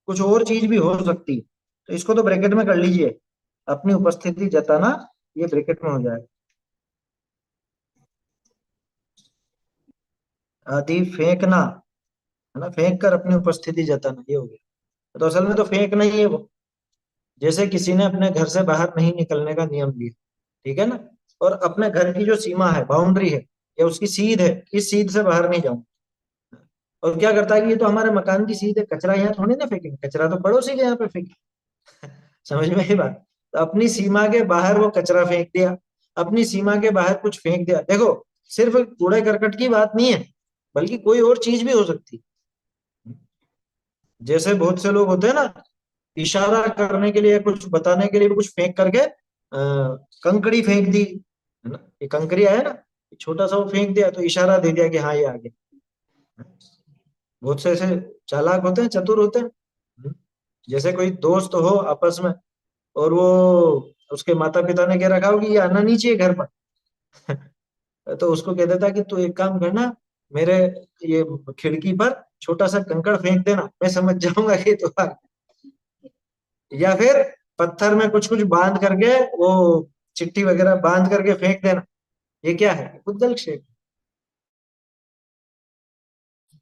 कुछ और चीज भी हो सकती है, तो इसको तो ब्रैकेट में कर लीजिए, अपनी उपस्थिति जताना, ये ब्रैकेट में हो जाएगा। आदि फेंकना, है ना, फेंक कर अपनी उपस्थिति जताना, ये हो गया। तो असल में तो फेंक नहीं है वो, जैसे किसी ने अपने घर से बाहर नहीं निकलने का नियम लिया, ठीक है ना, और अपने घर की जो सीमा है, बाउंड्री है, या उसकी सीध है, इस सीध से बाहर नहीं जाऊं, और क्या करता है कि ये तो हमारे मकान की सीध है, कचरा यहाँ थोड़ी ना फेंकेंगे, कचरा तो पड़ोसी के यहाँ पे फेंके। समझ में ही बात। तो अपनी सीमा के बाहर वो कचरा फेंक दिया। अपनी सीमा के बाहर कुछ फेंक दिया, देखो सिर्फ कूड़े करकट की बात नहीं है, बल्कि कोई और चीज भी हो सकती है। जैसे बहुत से लोग होते हैं ना, इशारा करने के लिए, कुछ बताने के लिए भी कुछ फेंक करके कंकड़ी फेंक दी, है ना, ये कंकड़ी आया ना, छोटा सा वो फेंक दिया तो इशारा दे दिया कि हाँ ये आ गया। बहुत से ऐसे चालाक होते हैं, चतुर होते हैं। जैसे कोई दोस्त हो आपस में, और वो उसके माता पिता ने कह रखा हो कि ये आना नहीं चाहिए घर पर तो उसको कह देता कि तू एक काम करना, मेरे ये खिड़की पर छोटा सा कंकड़ फेंक देना, मैं समझ जाऊंगा कि तू आ गया। या फिर पत्थर में कुछ कुछ बांध करके, वो चिट्ठी वगैरह बांध करके फेंक देना। ये क्या है? पुद्गल क्षेप।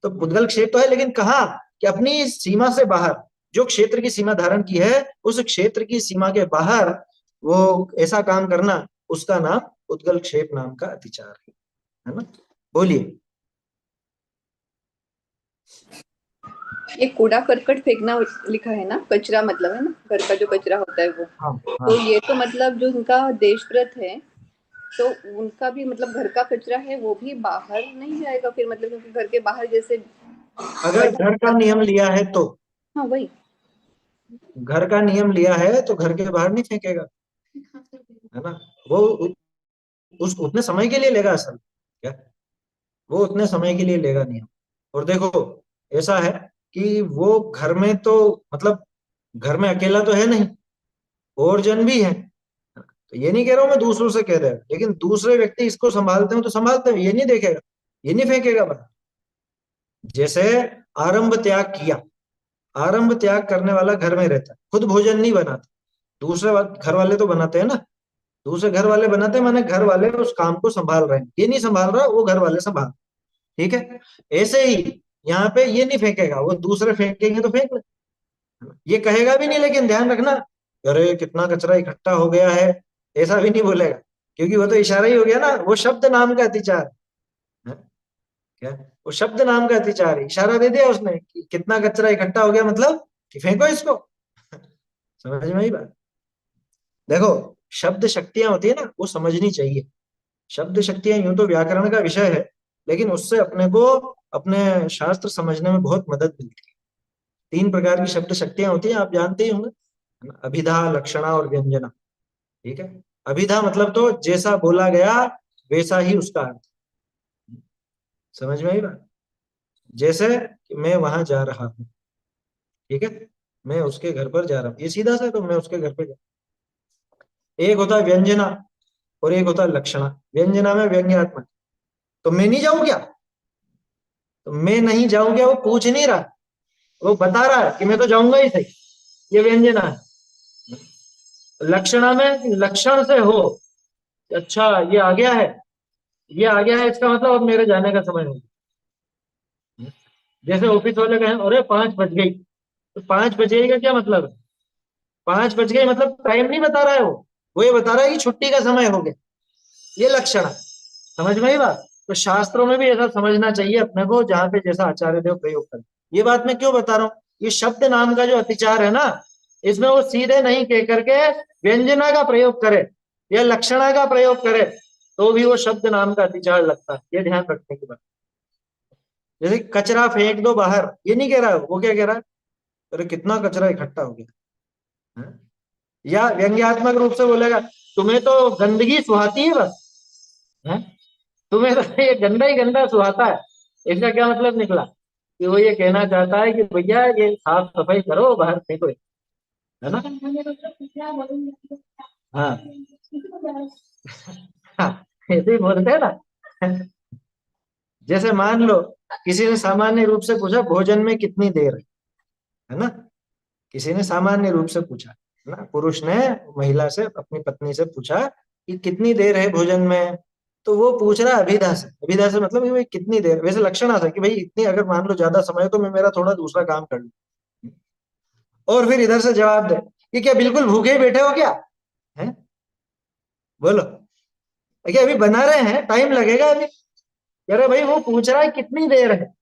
तो पुद्गल क्षेप तो है, लेकिन कहाँ? कि अपनी सीमा से बाहर, जो क्षेत्र की सीमा धारण की है, उस क्षेत्र की सीमा के बाहर वो ऐसा काम करना, उसका नाम पुद्गल क्षेप नाम का अतिचार है ना। बोलिए। ये कूड़ा करकट फेंकना लिखा है ना, कचरा मतलब है ना, घर का जो कचरा होता है वो। हाँ हाँ। तो ये तो मतलब जो उनका देशव्रत है, तो उनका भी मतलब घर का कचरा है वो भी बाहर नहीं जाएगा फिर, मतलब क्योंकि घर के बाहर जैसे अगर घर का नियम लिया है तो, हाँ वही। घर का नियम लिया है तो घर के बाहर नहीं फेंकेगा, है ना। वो उस उतने समय के लिए लेगा असल, क्या, वो उतने समय के लिए लेगा नियम। और देखो, ऐसा है कि वो घर में तो, मतलब घर में अकेला तो है नहीं, और जन भी है। तो ये नहीं कह रहा हूं मैं दूसरों से कह दे, लेकिन दूसरे व्यक्ति इसको संभालते हो तो संभालते हो, ये नहीं देखेगा, ये नहीं फेंकेगा बाहर। जैसे आरंभ त्याग किया, आरंभ त्याग करने वाला घर में रहता है, खुद भोजन नहीं बनाता, दूसरे घर वाले तो बनाते हैं ना। दूसरे घर वाले बनाते हैं, माने घर वाले उस काम को संभाल रहे हैं, ये नहीं संभाल रहा, वो घर वाले संभाल। ठीक है। ऐसे ही यहाँ पे ये नहीं फेंकेगा, वो दूसरे फेंकेंगे तो फेंक ले, ये कहेगा भी नहीं, लेकिन ध्यान रखना, अरे कितना कचरा इकट्ठा हो गया है, ऐसा भी नहीं बोलेगा, क्योंकि वो तो इशारा ही हो गया ना, वो शब्द नाम का अतिचार है। क्या? वो शब्द नाम का अतिचार है, इशारा दे दिया उसने कि कितना कचरा इकट्ठा हो गया, मतलब कि फेंको इसको समझ में आई बात? देखो, शब्द शक्तियां होती है ना, वो समझनी चाहिए। शब्द शक्तियां यूं तो व्याकरण का विषय है, लेकिन उससे अपने को अपने शास्त्र समझने में बहुत मदद मिलती है। 3 प्रकार की शब्द शक्तियां होती हैं, आप जानते ही होंगे, है ना? अभिधा, लक्षणा और व्यंजना। ठीक है। अभिधा मतलब तो जैसा बोला गया वैसा ही उसका अर्थ, समझ में आई बात? जैसे कि मैं वहां जा रहा हूँ, ठीक है, मैं उसके घर पर जा रहा हूँ, ये सीधा सा, तो मैं उसके घर पे जा। एक होता है व्यंजना, और एक होता है लक्षणा। व्यंजना में व्यंग्यात्मक, तो मैं नहीं जाऊं क्या? तो मैं नहीं जाऊं क्या, वो पूछ नहीं रहा, वो बता रहा है कि मैं तो जाऊंगा ही सही, ये व्यंजना है। लक्षणा में लक्षण से हो, अच्छा ये आ गया है, ये आ गया है, इसका मतलब अब मेरे जाने का समय हो गया। जैसे ऑफिस वाले कहें अरे 5 बज गई, तो 5 बज गई का क्या मतलब है? 5 बज गई मतलब टाइम नहीं बता रहा है वो ये बता रहा है कि छुट्टी का समय हो गया, ये लक्षण है। समझ में ही बात? तो शास्त्रों में भी ऐसा समझना चाहिए अपने को, जहां पे जैसा आचार्य देव प्रयोग करें। ये बात मैं क्यों बता रहा हूँ, ये शब्द नाम का जो अतिचार है ना, इसमें वो सीधे नहीं कह करके व्यंजना का प्रयोग करे या लक्षणा का प्रयोग करे, तो भी वो शब्द नाम का अतिचार लगता है, ये ध्यान रखने की बात। जैसे कचरा फेंक दो बाहर, ये नहीं कह रहा, वो क्या कह रहा है, अरे कितना कचरा इकट्ठा हो गया है? या व्यंग्यात्मक रूप से बोलेगा, तुम्हें तो गंदगी सुहाती है बस, है? तुम्हें तो ये गंदा ही गंदा सुहाता है। इसका क्या मतलब निकला? कि वो ये कहना चाहता है कि भैया ये साफ सफाई करो, बाहर फेंको, है ना। हाँ हाँ, ऐसे ही बोलते हैं ना। जैसे मान लो, किसी ने सामान्य रूप से पूछा भोजन में कितनी देर है ना, किसी ने सामान्य रूप से पूछा, है ना, पुरुष ने महिला से, अपनी पत्नी से पूछा कि कितनी देर है भोजन में, तो वो पूछ रहा है अभिधा से। अभिधा से मतलब कि भाई कितनी देर, वैसे लक्षण आता है कि भाई इतनी, अगर मान लो ज्यादा समय है तो मैं मेरा थोड़ा दूसरा काम कर लूं। और फिर इधर से जवाब दे कि क्या बिल्कुल भूखे ही बैठे हो क्या, है? बोलो, क्या अभी बना रहे हैं, टाइम लगेगा अभी? कह रहे भाई वो पूछ रहा है कितनी देर है,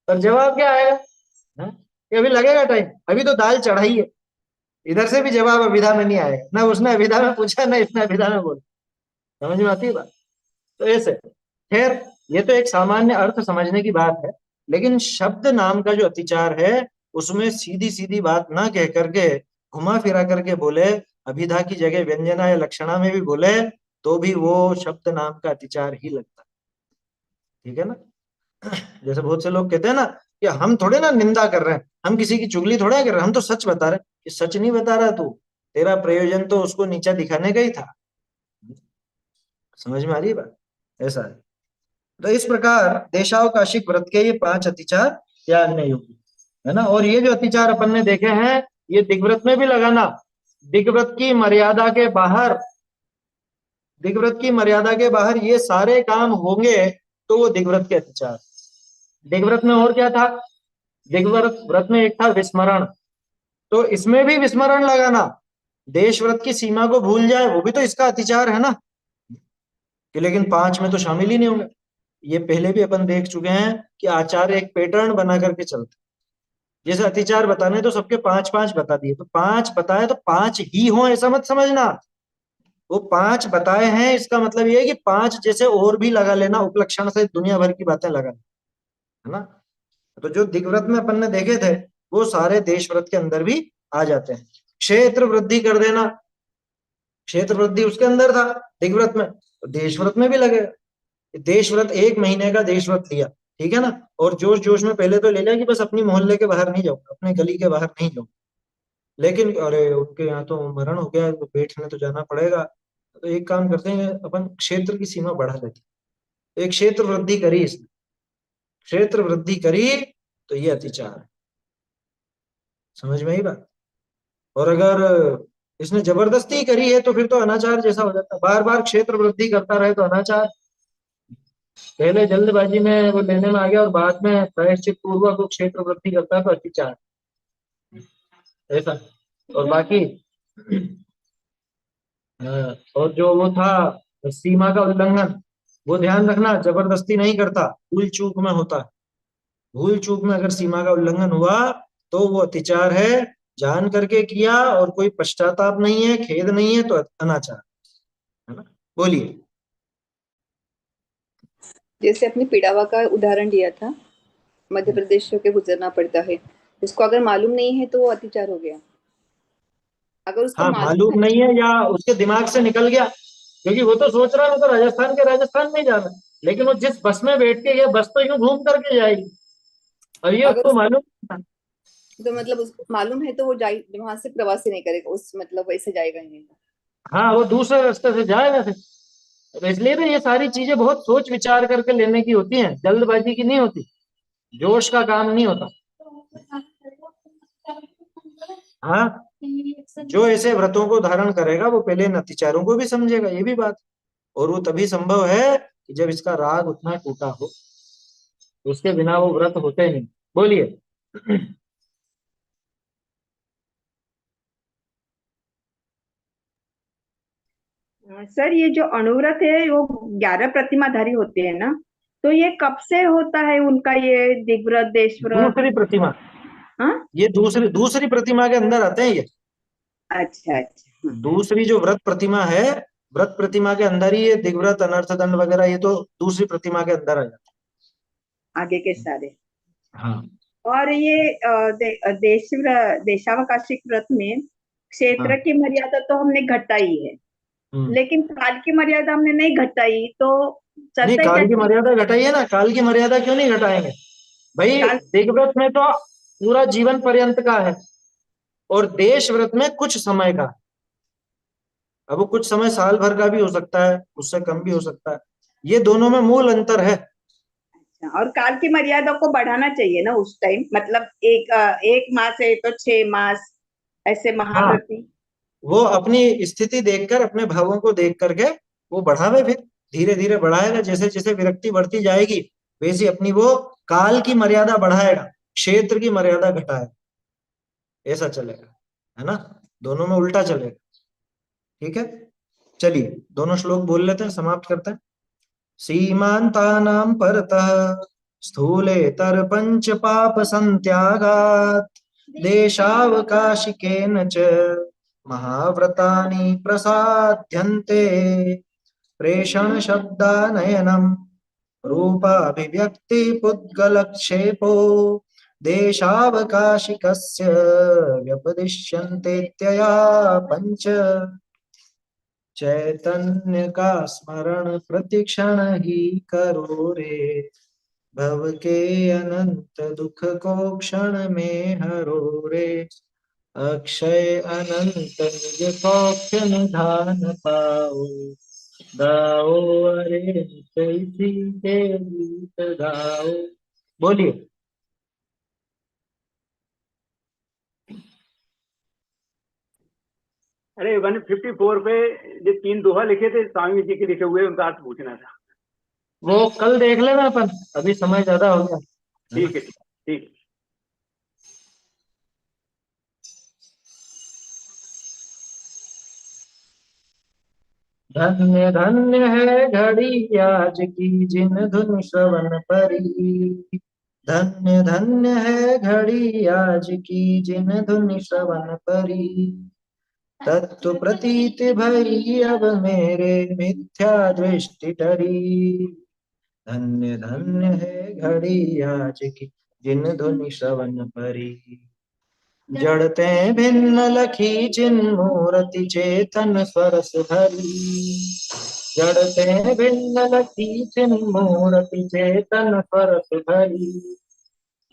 और जवाब क्या आएगा, है? कि अभी लगेगा टाइम, अभी तो दाल चढ़ाई है। इधर से भी जवाब अभिधा में नहीं आएगा, ना उसने अभिधा में पूछा, ना इसने अभिधा में बोला। समझ में आती है बात? तो ऐसे, खैर ये तो एक सामान्य अर्थ समझने की बात है, लेकिन शब्द नाम का जो अतिचार है उसमें सीधी सीधी बात ना कह करके घुमा फिरा करके बोले, अभिधा की जगह व्यंजना या लक्षणा में भी बोले, तो भी वो शब्द नाम का अतिचार ही लगता है। ठीक है ना? जैसे बहुत से लोग कहते हैं ना कि हम थोड़े ना निंदा कर रहे हैं, हम किसी की चुगली थोड़ा कर रहे हैं, हम तो सच बता रहे हैं। कि सच नहीं बता रहा तू, तेरा प्रयोजन तो उसको नीचा दिखाने का ही था। समझ में आ रही है बात? ऐसा है। तो इस प्रकार देशावकाशिक व्रत के ये 5 अतिचार त्यागने योग्य है ना। और ये जो अतिचार अपन ने देखे हैं, ये दिग्व्रत में भी लगाना। दिग्व्रत की मर्यादा के बाहर, दिग्व्रत की मर्यादा के बाहर ये सारे काम होंगे तो वो दिग्व्रत के अतिचार। दिग्व्रत में और क्या था? दिग्व्रत व्रत में एक था विस्मरण, तो इसमें भी विस्मरण लगाना। देश व्रत की सीमा को भूल जाए वो भी तो इसका अतिचार है ना। कि लेकिन 5 में तो शामिल ही नहीं होंगे। ये पहले भी अपन देख चुके हैं कि आचार्य एक पैटर्न बना करके चलते, जैसे अतिचार बताने तो सबके 5 5 बता दिए, तो 5 बताए तो 5 ही हो ऐसा मत समझना। वो 5 बताए हैं इसका मतलब ये है कि 5 जैसे और भी लगा लेना, उपलक्षण से दुनिया भर की बातें लगा लेना, है ना। तो जो दिग्व्रत में अपन ने देखे थे वो सारे देश व्रत के अंदर भी आ जाते हैं। क्षेत्र वृद्धि कर देना, क्षेत्र वृद्धि उसके अंदर था दिग्व्रत में, तो देश व्रत में भी लगेगा। देश व्रत 1 महीने का देश व्रत लिया, ठीक है ना, और जोश जोश में पहले तो ले लिया कि बस अपनी मोहल्ले के बाहर नहीं जाऊंगा, अपने गली के बाहर नहीं जाऊंगा, लेकिन अरे उनके यहाँ तो मरण हो गया तो बैठने तो जाना पड़ेगा। तो एक काम करते हैं, अपन क्षेत्र की सीमा बढ़ा देते हैं। एक क्षेत्र वृद्धि करी इसने, क्षेत्र वृद्धि करी, तो ये अतिचार है। समझ में आई बात? और अगर इसने जबरदस्ती करी है तो फिर तो अनाचार जैसा हो जाता है। बार बार क्षेत्र वृद्धि करता रहे तो अनाचार। पहले जल्दबाजी में वो लेने में आ गया और बाद में प्रायश्चित पूर्वक वो क्षेत्र वृद्धि करता है तो अतिचार, ऐसा। और बाकी और जो वो था सीमा का उल्लंघन, वो ध्यान रखना जबरदस्ती नहीं करता, भूल चूक में होता है। भूल चूक में अगर सीमा का उल्लंघन हुआ तो वो अतिचार है। जान करके किया और कोई पश्चाताप नहीं है, खेद नहीं है, तो अनाचार है ना। बोलिए। जैसे अपनी पिड़ावा का उदाहरण दिया था, मध्य प्रदेश होके गुजरना पड़ता है, उसको अगर मालूम नहीं है तो वो अत्याचार हो गया। अगर उसको हाँ, मालूम है। मालूम नहीं है या उसके दिमाग से निकल गया, क्योंकि वो तो सोच रहा है तो राजस्थान के राजस्थान में ही जाना, लेकिन वो जिस बस में बैठ के गया बस तो यूं घूम करके जाएगी, और ये अगर उसको उसको मालूम था। तो मतलब उसको मालूम है तो वो जाए वहां से, प्रवासी नहीं करेगा उस, मतलब वैसे जाएगा ही नहीं। हाँ, वो दूसरे रास्ते से जाएगा फिर। तो इसलिए तो ये सारी चीजें बहुत सोच विचार करके लेने की होती हैं, जल्दबाजी की नहीं होती, जोश का काम नहीं होता। हाँ, जो ऐसे व्रतों को धारण करेगा वो पहले इन अतिचारों को भी समझेगा, ये भी बात। और वो तभी संभव है कि जब इसका राग उतना टूटा हो, उसके बिना वो व्रत होते नहीं। बोलिए। सर ये जो अणुव्रत है वो 11 प्रतिमाधारी होते हैं ना, तो ये कब से होता है उनका, ये दिग्व्रत देश व्रत? दूसरी प्रतिमा, हाँ। ये दूसरी दूसरी प्रतिमा के अंदर आते हैं ये। अच्छा अच्छा, हाँ। दूसरी जो व्रत प्रतिमा है, व्रत प्रतिमा के अंदर ही ये दिग्व्रत अनर्थ दंड वगैरह ये तो दूसरी प्रतिमा के अंदर आ जाता आगे के सारे। है। हाँ। और ये देशावकाशिक व्रत में क्षेत्र हाँ। की मर्यादा तो हमने घटाई है, हम्म। लेकिन काल की मर्यादा हमने नहीं घटाई, तो नहीं, चलता है क्या? काल की मर्यादा घटाइए ना, काल की मर्यादा क्यों नहीं घटाएंगे भाई? काल। दिग्व्रत में तो पूरा जीवन पर्यंत का है, और देश व्रत में कुछ समय का। अब वो कुछ समय साल भर का भी हो सकता है, उससे कम भी हो सकता है। ये दोनों में मूल अंतर है। और काल की मर्यादा को बढ़ाना चाहिए ना उस टाइम, मतलब एक मास है तो 6 मास, ऐसे हाँ, महाव्रती। वो अपनी स्थिति देखकर, अपने भावों को देख करके वो बढ़ावे, फिर धीरे धीरे बढ़ाएगा। जैसे जैसे विरक्ति बढ़ती जाएगी वैसे अपनी वो काल की मर्यादा बढ़ाएगा, क्षेत्र की मर्यादा घटाएगा, ऐसा चलेगा, है ना। दोनों में उल्टा चलेगा। ठीक है, चलिए दोनों श्लोक बोल लेते हैं, समाप्त करते हैं। सीमांतानां परतः स्थूलेतर पंच पाप संत्यागात् देशावकाशिकेन च महाव्रतानि प्रसाद्यन्ते। प्रेषण शब्दानयनम् रूपाभिव्यक्ति पुद्गलक्षेपो देशावकाशिकस्य व्यपदिश्यन्तेत्यया पंच चैतन्य का स्मरण प्रतिक्षण ही करो रे भव के अनंत दुख को क्षण में हरो रे अक्षय अनंत निज सौख्य निधान पाओ गाओ अरे कैसी के गीत गाओ। बोलिए। अरे 154 पे जो 3 दोहा लिखे थे स्वामी जी के लिखे हुए, उनका अर्थ पूछना था। वो कल देख लेना अपन, अभी समय ज्यादा हो गया। ठीक है, ठीक है। धन्य धन्य है घड़ी आज की जिन धुन श्रवण परी। धन्य धन्य है घड़ी आज की जिन धुन श्रवण परी। तत्व प्रतीत भई अब मेरे मिथ्या दृष्टि टरी। धन्य धन्य है घड़ी आज की जिन धुन श्रवण परी। जड़ते भिन्न लखी जिन मूर्ति चेतन सरस भरी। जड़ते भिन्न लखी जिन मूर्ति चेतन सरस भरी।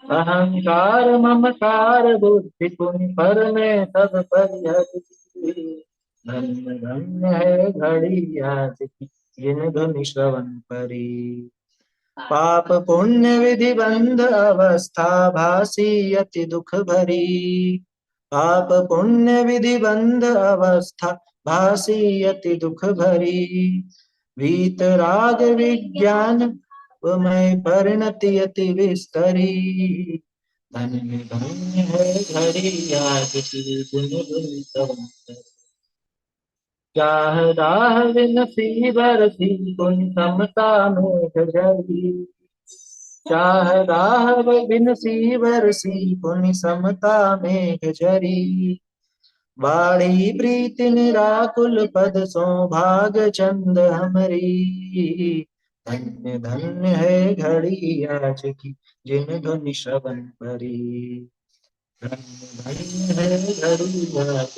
अहंकार ममकार बुद्धि पुनि पर में सब परिहरी। धन्य धन्य है घड़ी आज की जिन धुन श्रवण परी। पाप पुण्य विधि बंध अवस्था भासी अति दुख भरी। पाप पुण्य विधि बंध अवस्था भासी अति दुख भरी। वीत राग विज्ञान मैं परिणति अति विस्तरी। धन्य धन्य है घड़ी आज की जिन धुन श्रवण परी। चाह राह विनसी बरसी पुनि समता मेघ झरी। चाह राह विनसी बरसी पुनि समता मेघ झरी। बाड़ी प्रीति निराकुल पद सो भाग चंद हमरी। धन्य धन्य है घड़ी आज की जिन धुन श्रवण परी। धन्य धन्य है घड़ी आज